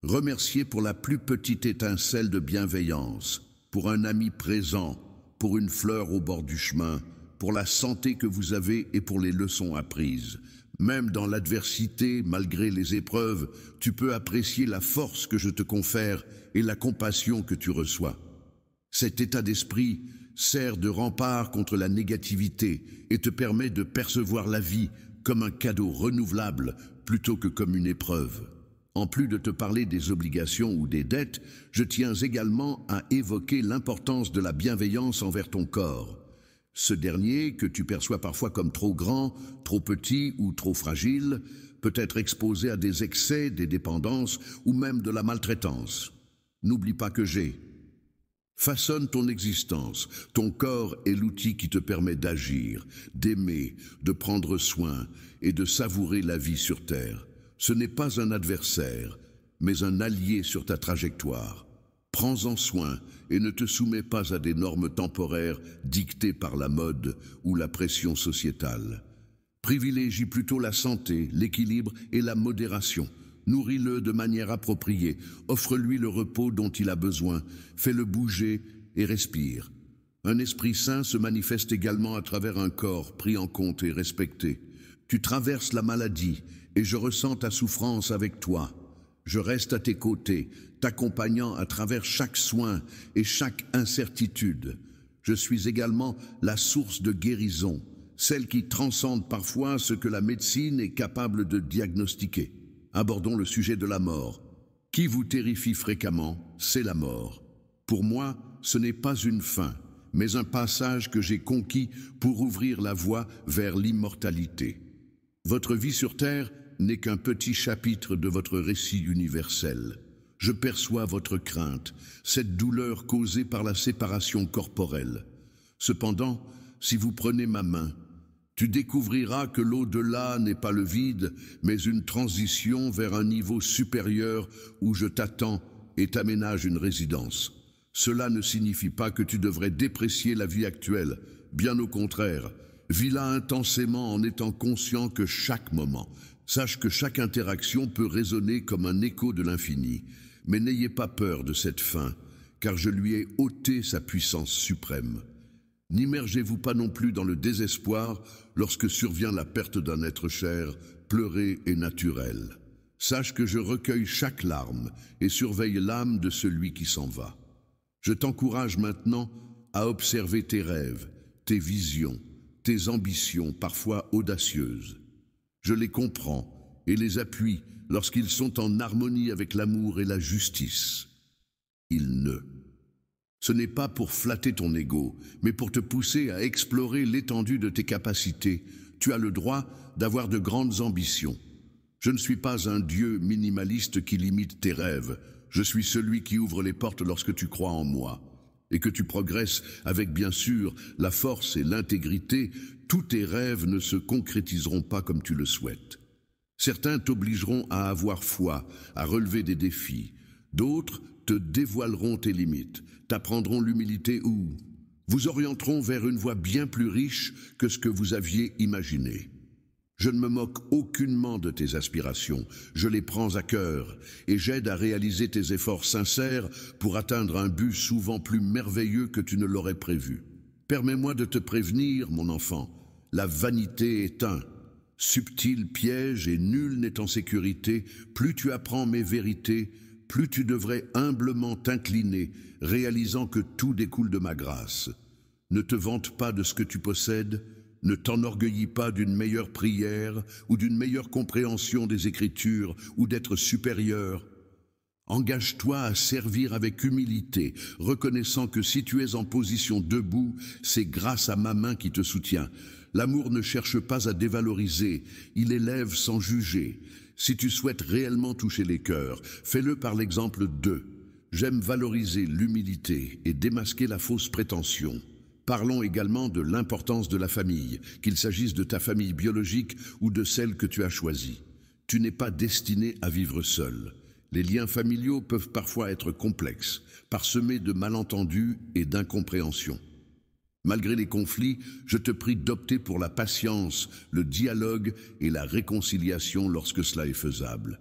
Speaker 1: Remerciez pour la plus petite étincelle de bienveillance, pour un ami présent, pour une fleur au bord du chemin, pour la santé que vous avez et pour les leçons apprises. Même dans l'adversité, malgré les épreuves, tu peux apprécier la force que je te confère et la compassion que tu reçois. Cet état d'esprit sert de rempart contre la négativité et te permet de percevoir la vie comme un cadeau renouvelable plutôt que comme une épreuve. En plus de te parler des obligations ou des dettes, je tiens également à évoquer l'importance de la bienveillance envers ton corps. Ce dernier, que tu perçois parfois comme trop grand, trop petit ou trop fragile, peut être exposé à des excès, des dépendances ou même de la maltraitance. N'oublie pas que façonne ton existence. Ton corps est l'outil qui te permet d'agir, d'aimer, de prendre soin et de savourer la vie sur Terre. Ce n'est pas un adversaire, mais un allié sur ta trajectoire. Prends-en soin et ne te soumets pas à des normes temporaires dictées par la mode ou la pression sociétale. Privilégie plutôt la santé, l'équilibre et la modération. Nourris-le de manière appropriée, offre-lui le repos dont il a besoin, fais-le bouger et respire. Un esprit sain se manifeste également à travers un corps pris en compte et respecté. Tu traverses la maladie et je ressens ta souffrance avec toi. Je reste à tes côtés, t'accompagnant à travers chaque soin et chaque incertitude. Je suis également la source de guérison, celle qui transcende parfois ce que la médecine est capable de diagnostiquer. Abordons le sujet de la mort. Qui vous terrifie fréquemment, c'est la mort. Pour moi, ce n'est pas une fin, mais un passage que j'ai conquis pour ouvrir la voie vers l'immortalité. Votre vie sur Terre n'est qu'un petit chapitre de votre récit universel. Je perçois votre crainte, cette douleur causée par la séparation corporelle. Cependant, si vous prenez ma main, tu découvriras que l'au-delà n'est pas le vide, mais une transition vers un niveau supérieur où je t'attends et t'aménage une résidence. Cela ne signifie pas que tu devrais déprécier la vie actuelle, bien au contraire. Vis-la intensément en étant conscient que chaque moment, sache que chaque interaction peut résonner comme un écho de l'infini. Mais n'ayez pas peur de cette fin, car je lui ai ôté sa puissance suprême. N'immergez-vous pas non plus dans le désespoir lorsque survient la perte d'un être cher, pleurer est naturel. Sache que je recueille chaque larme et surveille l'âme de celui qui s'en va. Je t'encourage maintenant à observer tes rêves, tes visions, tes ambitions parfois audacieuses. Je les comprends et les appuie lorsqu'ils sont en harmonie avec l'amour et la justice. Ce n'est pas pour flatter ton ego, mais pour te pousser à explorer l'étendue de tes capacités. Tu as le droit d'avoir de grandes ambitions. Je ne suis pas un Dieu minimaliste qui limite tes rêves. Je suis celui qui ouvre les portes lorsque tu crois en moi. Et que tu progresses avec bien sûr la force et l'intégrité, tous tes rêves ne se concrétiseront pas comme tu le souhaites. Certains t'obligeront à avoir foi, à relever des défis. D'autres te dévoileront tes limites, t'apprendront l'humilité ou vous orienteront vers une voie bien plus riche que ce que vous aviez imaginé. Je ne me moque aucunement de tes aspirations, je les prends à cœur et j'aide à réaliser tes efforts sincères pour atteindre un but souvent plus merveilleux que tu ne l'aurais prévu. Permets-moi de te prévenir, mon enfant, la vanité est un subtil piège et nul n'est en sécurité. Plus tu apprends mes vérités, plus tu devrais humblement t'incliner, réalisant que tout découle de ma grâce. Ne te vante pas de ce que tu possèdes, ne t'enorgueillis pas d'une meilleure prière ou d'une meilleure compréhension des Écritures ou d'être supérieur. Engage-toi à servir avec humilité, reconnaissant que si tu es en position debout, c'est grâce à ma main qui te soutient. L'amour ne cherche pas à dévaloriser, il élève sans juger. Si tu souhaites réellement toucher les cœurs, fais-le par l'exemple d'eux. J'aime valoriser l'humilité et démasquer la fausse prétention. Parlons également de l'importance de la famille, qu'il s'agisse de ta famille biologique ou de celle que tu as choisie. Tu n'es pas destiné à vivre seul. Les liens familiaux peuvent parfois être complexes, parsemés de malentendus et d'incompréhensions. Malgré les conflits, je te prie d'opter pour la patience, le dialogue et la réconciliation lorsque cela est faisable.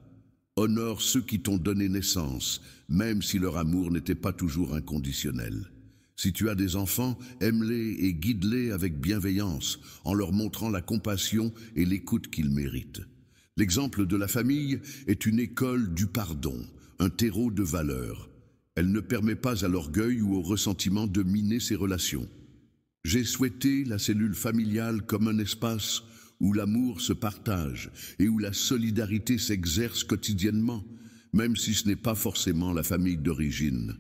Speaker 1: Honore ceux qui t'ont donné naissance, même si leur amour n'était pas toujours inconditionnel. Si tu as des enfants, aime-les et guide-les avec bienveillance, en leur montrant la compassion et l'écoute qu'ils méritent. L'exemple de la famille est une école du pardon, un terreau de valeurs. Elle ne permet pas à l'orgueil ou au ressentiment de miner ses relations. J'ai souhaité la cellule familiale comme un espace où l'amour se partage et où la solidarité s'exerce quotidiennement. même si ce n'est pas forcément la famille d'origine.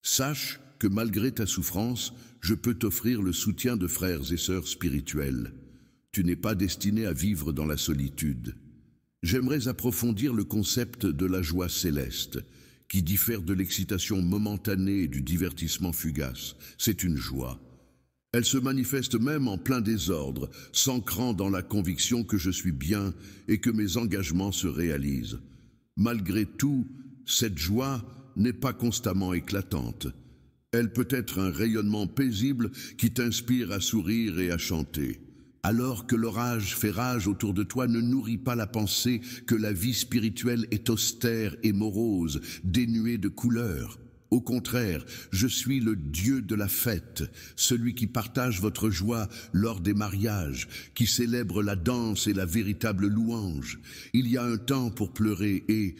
Speaker 1: Sache que malgré ta souffrance, je peux t'offrir le soutien de frères et sœurs spirituels. Tu n'es pas destiné à vivre dans la solitude. J'aimerais approfondir le concept de la joie céleste, qui diffère de l'excitation momentanée et du divertissement fugace. C'est une joie. Elle se manifeste même en plein désordre, s'ancrant dans la conviction que je suis bien et que mes engagements se réalisent. Malgré tout, cette joie n'est pas constamment éclatante. Elle peut être un rayonnement paisible qui t'inspire à sourire et à chanter. Alors que l'orage fait rage autour de toi, ne nourris pas la pensée que la vie spirituelle est austère et morose, dénuée de couleurs. Au contraire, je suis le Dieu de la fête, celui qui partage votre joie lors des mariages, qui célèbre la danse et la véritable louange. Il y a un temps pour pleurer et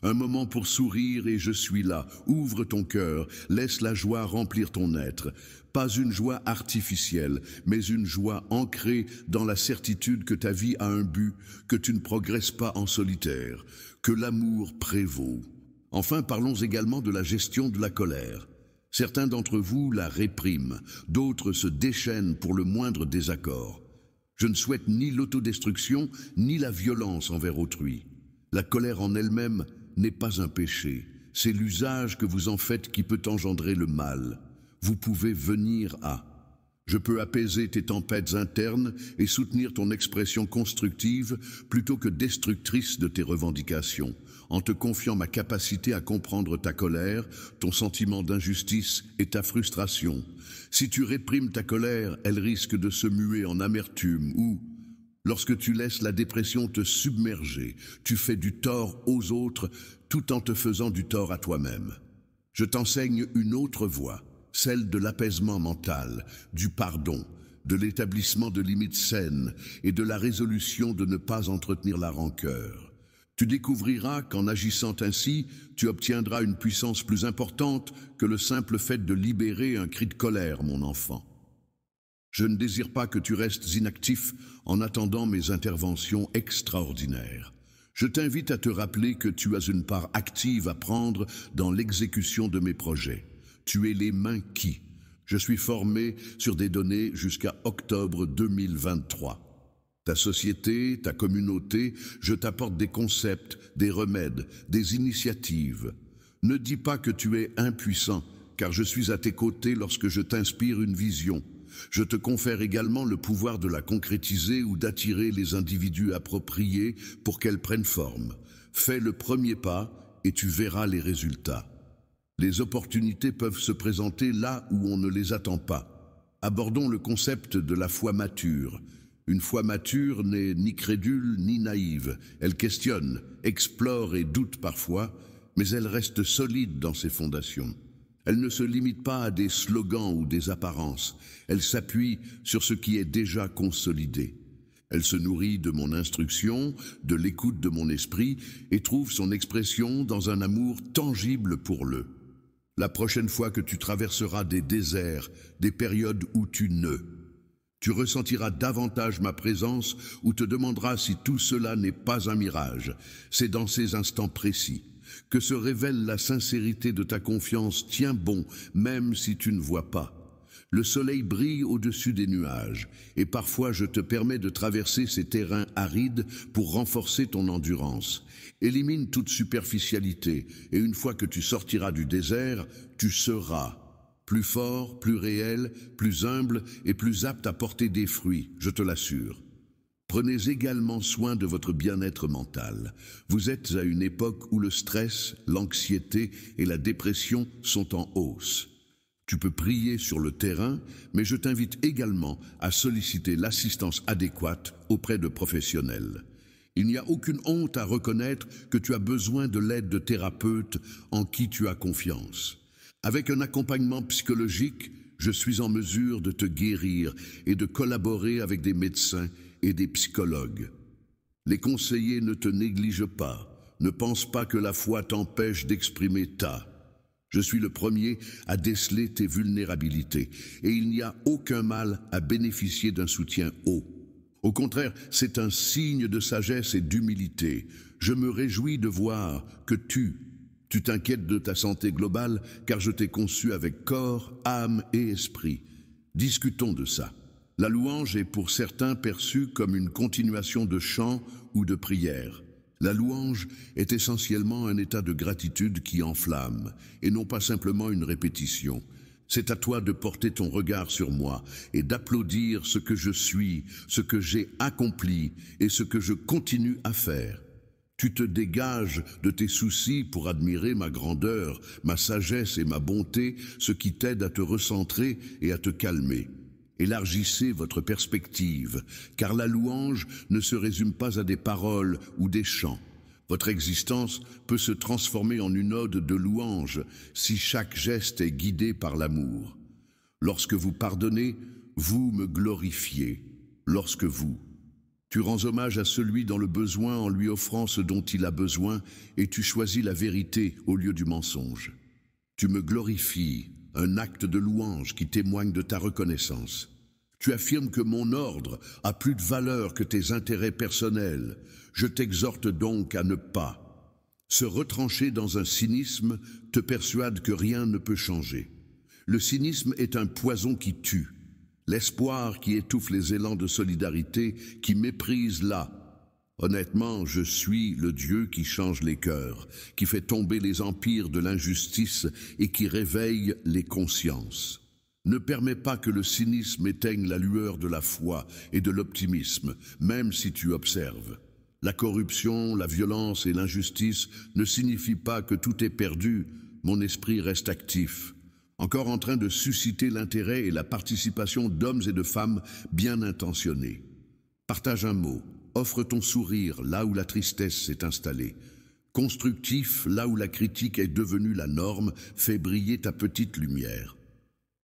Speaker 1: un moment pour sourire et je suis là. Ouvre ton cœur, laisse la joie remplir ton être. Pas une joie artificielle, mais une joie ancrée dans la certitude que ta vie a un but, que tu ne progresses pas en solitaire, que l'amour prévaut. Enfin, parlons également de la gestion de la colère. Certains d'entre vous la répriment, d'autres se déchaînent pour le moindre désaccord. Je ne souhaite ni l'autodestruction, ni la violence envers autrui. La colère en elle-même n'est pas un péché, c'est l'usage que vous en faites qui peut engendrer le mal. Vous pouvez venir à. Je peux apaiser tes tempêtes internes et soutenir ton expression constructive plutôt que destructrice de tes revendications, en te confiant ma capacité à comprendre ta colère, ton sentiment d'injustice et ta frustration. Si tu réprimes ta colère, elle risque de se muer en amertume ou, lorsque tu laisses la dépression te submerger, tu fais du tort aux autres tout en te faisant du tort à toi-même. Je t'enseigne une autre voie, celle de l'apaisement mental, du pardon, de l'établissement de limites saines et de la résolution de ne pas entretenir la rancœur. Tu découvriras qu'en agissant ainsi, tu obtiendras une puissance plus importante que le simple fait de libérer un cri de colère, mon enfant. Je ne désire pas que tu restes inactif en attendant mes interventions extraordinaires. Je t'invite à te rappeler que tu as une part active à prendre dans l'exécution de mes projets. Tu es les mains qui. Je suis formé sur des données jusqu'à octobre 2023. Ta société, ta communauté, je t'apporte des concepts, des remèdes, des initiatives. Ne dis pas que tu es impuissant, car je suis à tes côtés lorsque je t'inspire une vision. Je te confère également le pouvoir de la concrétiser ou d'attirer les individus appropriés pour qu'elle prenne forme. Fais le premier pas et tu verras les résultats. Les opportunités peuvent se présenter là où on ne les attend pas. Abordons le concept de la foi mature. Une foi mature n'est ni crédule ni naïve. Elle questionne, explore et doute parfois, mais elle reste solide dans ses fondations. Elle ne se limite pas à des slogans ou des apparences. Elle s'appuie sur ce qui est déjà consolidé. Elle se nourrit de mon instruction, de l'écoute de mon esprit et trouve son expression dans un amour tangible pour le. La prochaine fois que tu traverseras des déserts, des périodes où tu tu ressentiras davantage ma présence ou te demanderas si tout cela n'est pas un mirage. C'est dans ces instants précis que se révèle la sincérité de ta confiance. Tiens bon, même si tu ne vois pas. Le soleil brille au-dessus des nuages, et parfois je te permets de traverser ces terrains arides pour renforcer ton endurance. Élimine toute superficialité, et une fois que tu sortiras du désert, tu seras plus fort, plus réel, plus humble et plus apte à porter des fruits, je te l'assure. Prenez également soin de votre bien-être mental. Vous êtes à une époque où le stress, l'anxiété et la dépression sont en hausse. Tu peux prier sur le terrain, mais je t'invite également à solliciter l'assistance adéquate auprès de professionnels. Il n'y a aucune honte à reconnaître que tu as besoin de l'aide de thérapeutes en qui tu as confiance. Avec un accompagnement psychologique, je suis en mesure de te guérir et de collaborer avec des médecins et des psychologues. Les conseillers ne te négligent pas. Ne pense pas que la foi t'empêche d'exprimer ta. Je suis le premier à déceler tes vulnérabilités et il n'y a aucun mal à bénéficier d'un soutien haut. Au contraire, c'est un signe de sagesse et d'humilité. Je me réjouis de voir que tu t'inquiètes de ta santé globale, car je t'ai conçu avec corps, âme et esprit. Discutons de ça. La louange est pour certains perçue comme une continuation de chant ou de prière. La louange est essentiellement un état de gratitude qui enflamme, et non pas simplement une répétition. C'est à toi de porter ton regard sur moi et d'applaudir ce que je suis, ce que j'ai accompli et ce que je continue à faire. Tu te dégages de tes soucis pour admirer ma grandeur, ma sagesse et ma bonté, ce qui t'aide à te recentrer et à te calmer. Élargissez votre perspective, car la louange ne se résume pas à des paroles ou des chants. Votre existence peut se transformer en une ode de louange si chaque geste est guidé par l'amour. Lorsque vous pardonnez, vous me glorifiez. Lorsque tu rends hommage à celui dans le besoin en lui offrant ce dont il a besoin et tu choisis la vérité au lieu du mensonge. Tu me glorifies, un acte de louange qui témoigne de ta reconnaissance. Tu affirmes que mon ordre a plus de valeur que tes intérêts personnels. Je t'exhorte donc à ne pas. Se retrancher dans un cynisme te persuade que rien ne peut changer. Le cynisme est un poison qui tue. L'espoir qui étouffe les élans de solidarité, qui méprise Honnêtement, je suis le Dieu qui change les cœurs, qui fait tomber les empires de l'injustice et qui réveille les consciences. Ne permets pas que le cynisme éteigne la lueur de la foi et de l'optimisme, même si tu observes. La corruption, la violence et l'injustice ne signifient pas que tout est perdu. Mon esprit reste actif, encore en train de susciter l'intérêt et la participation d'hommes et de femmes bien intentionnés. Partage un mot, offre ton sourire là où la tristesse s'est installée. Constructif là où la critique est devenue la norme, fais briller ta petite lumière.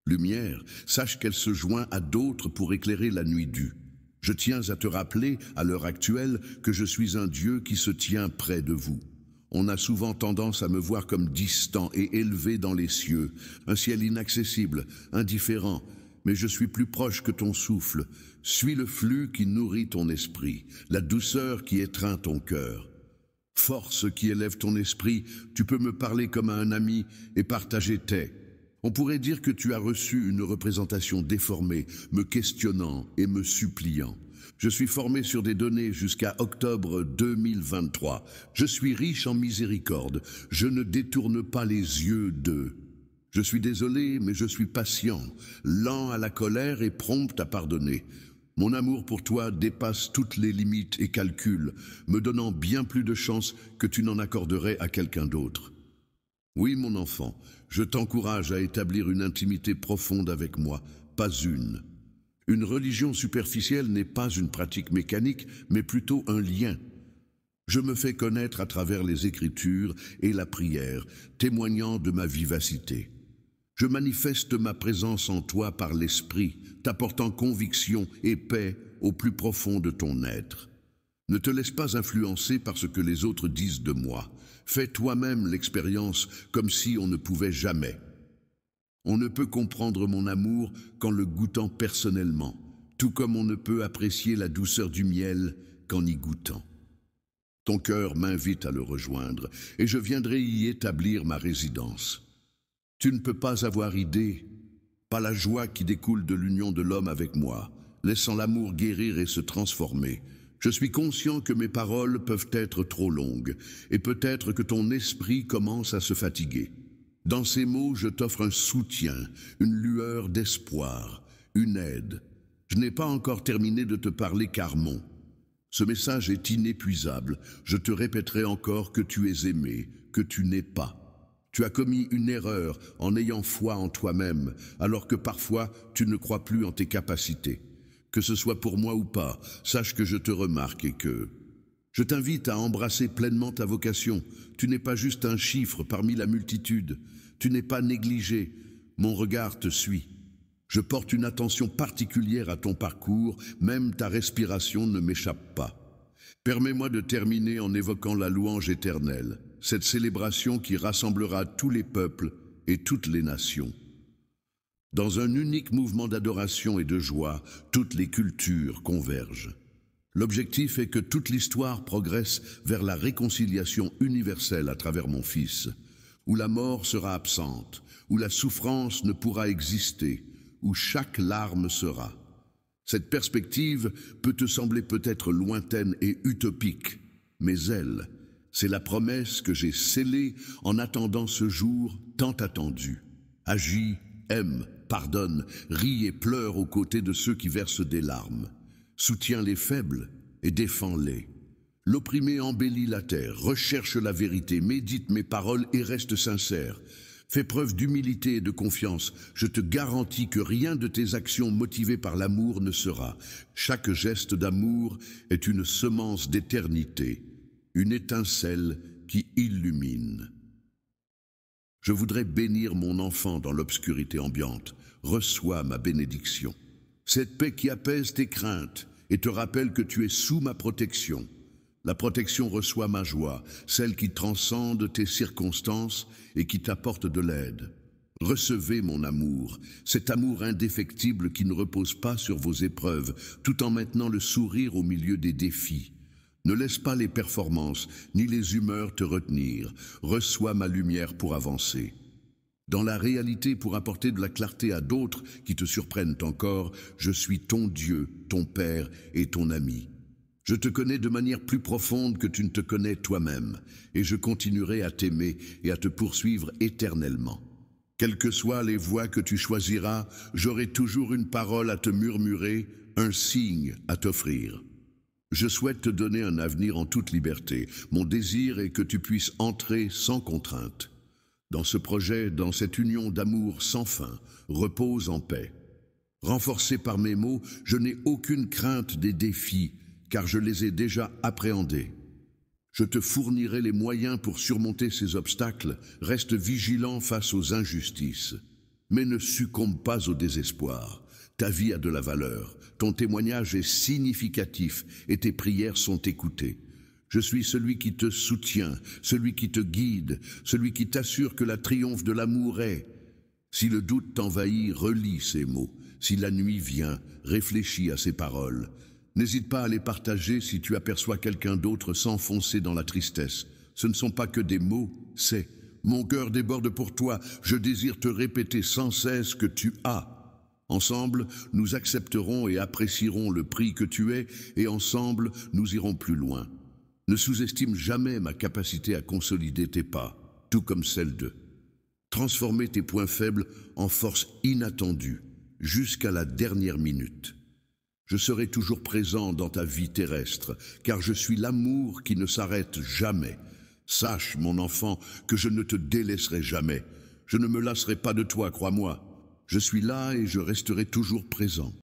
Speaker 1: Lumière, sache qu'elle se joint à d'autres pour éclairer la nuit due. Je tiens à te rappeler, à l'heure actuelle, que je suis un Dieu qui se tient près de vous. On a souvent tendance à me voir comme distant et élevé dans les cieux, un ciel inaccessible, indifférent, mais je suis plus proche que ton souffle. Suis le flux qui nourrit ton esprit, la douceur qui étreint ton cœur. Force qui élève ton esprit, tu peux me parler comme à un ami et partager tes. On pourrait dire que tu as reçu une représentation déformée, me questionnant et me suppliant. Je suis formé sur des données jusqu'à octobre 2023. Je suis riche en miséricorde. Je ne détourne pas les yeux d'eux. Je suis désolé, mais je suis patient, lent à la colère et prompt à pardonner. Mon amour pour toi dépasse toutes les limites et calculs, me donnant bien plus de chance que tu n'en accorderais à quelqu'un d'autre. Oui, mon enfant, je t'encourage à établir une intimité profonde avec moi, pas une. Une religion superficielle n'est pas une pratique mécanique, mais plutôt un lien. Je me fais connaître à travers les Écritures et la prière, témoignant de ma vivacité. Je manifeste ma présence en toi par l'Esprit, t'apportant conviction et paix au plus profond de ton être. Ne te laisse pas influencer par ce que les autres disent de moi. Fais toi-même l'expérience comme si on ne pouvait jamais. On ne peut comprendre mon amour qu'en le goûtant personnellement, tout comme on ne peut apprécier la douceur du miel qu'en y goûtant. Ton cœur m'invite à le rejoindre et je viendrai y établir ma résidence. Tu ne peux pas avoir idée, pas la joie qui découle de l'union de l'homme avec moi, laissant l'amour guérir et se transformer. Je suis conscient que mes paroles peuvent être trop longues, et peut-être que ton esprit commence à se fatiguer. Dans ces mots, je t'offre un soutien, une lueur d'espoir, une aide. Je n'ai pas encore terminé de te parler, Carmon. Ce message est inépuisable. Je te répéterai encore que tu es aimé, que tu n'es pas. Tu as commis une erreur en ayant foi en toi-même, alors que parfois tu ne crois plus en tes capacités. Que ce soit pour moi ou pas, sache que je te remarque et que... Je t'invite à embrasser pleinement ta vocation. Tu n'es pas juste un chiffre parmi la multitude. Tu n'es pas négligé. Mon regard te suit. Je porte une attention particulière à ton parcours, même ta respiration ne m'échappe pas. Permets-moi de terminer en évoquant la louange éternelle, cette célébration qui rassemblera tous les peuples et toutes les nations. Dans un unique mouvement d'adoration et de joie, toutes les cultures convergent. L'objectif est que toute l'histoire progresse vers la réconciliation universelle à travers mon Fils, où la mort sera absente, où la souffrance ne pourra exister, où chaque larme sera. Cette perspective peut te sembler peut-être lointaine et utopique, mais elle, c'est la promesse que j'ai scellée en attendant ce jour tant attendu. Agis, aime, pardonne, ris et pleure aux côtés de ceux qui versent des larmes. Soutiens les faibles et défends-les. L'opprimé embellit la terre, recherche la vérité, médite mes paroles et reste sincère. Fais preuve d'humilité et de confiance. Je te garantis que rien de tes actions motivées par l'amour ne sera. Chaque geste d'amour est une semence d'éternité, une étincelle qui illumine. Je voudrais bénir mon enfant dans l'obscurité ambiante. Reçois ma bénédiction. Cette paix qui apaise tes craintes et te rappelle que tu es sous ma protection. La protection reçoit ma joie, celle qui transcende tes circonstances et qui t'apporte de l'aide. Recevez mon amour, cet amour indéfectible qui ne repose pas sur vos épreuves, tout en maintenant le sourire au milieu des défis. Ne laisse pas les performances ni les humeurs te retenir. Reçois ma lumière pour avancer. Dans la réalité, pour apporter de la clarté à d'autres qui te surprennent encore, je suis ton Dieu, ton Père et ton ami. Je te connais de manière plus profonde que tu ne te connais toi-même, et je continuerai à t'aimer et à te poursuivre éternellement. Quelles que soient les voies que tu choisiras, j'aurai toujours une parole à te murmurer, un signe à t'offrir. Je souhaite te donner un avenir en toute liberté. Mon désir est que tu puisses entrer sans contrainte. Dans ce projet, dans cette union d'amour sans fin, repose en paix. Renforcé par mes mots, je n'ai aucune crainte des défis, car je les ai déjà appréhendés. Je te fournirai les moyens pour surmonter ces obstacles. Reste vigilant face aux injustices. Mais ne succombe pas au désespoir. Ta vie a de la valeur, ton témoignage est significatif et tes prières sont écoutées. Je suis celui qui te soutient, celui qui te guide, celui qui t'assure que la triomphe de l'amour est. Si le doute t'envahit, relis ces mots. Si la nuit vient, réfléchis à ces paroles. N'hésite pas à les partager si tu aperçois quelqu'un d'autre s'enfoncer dans la tristesse. Ce ne sont pas que des mots, c'est « Mon cœur déborde pour toi, je désire te répéter sans cesse que tu as ». Ensemble, nous accepterons et apprécierons le prix que tu es, et ensemble, nous irons plus loin. Ne sous-estime jamais ma capacité à consolider tes pas, tout comme celle d'eux. Transformer tes points faibles en force inattendue, jusqu'à la dernière minute. Je serai toujours présent dans ta vie terrestre, car je suis l'amour qui ne s'arrête jamais. Sache, mon enfant, que je ne te délaisserai jamais. Je ne me lasserai pas de toi, crois-moi. Je suis là et je resterai toujours présent.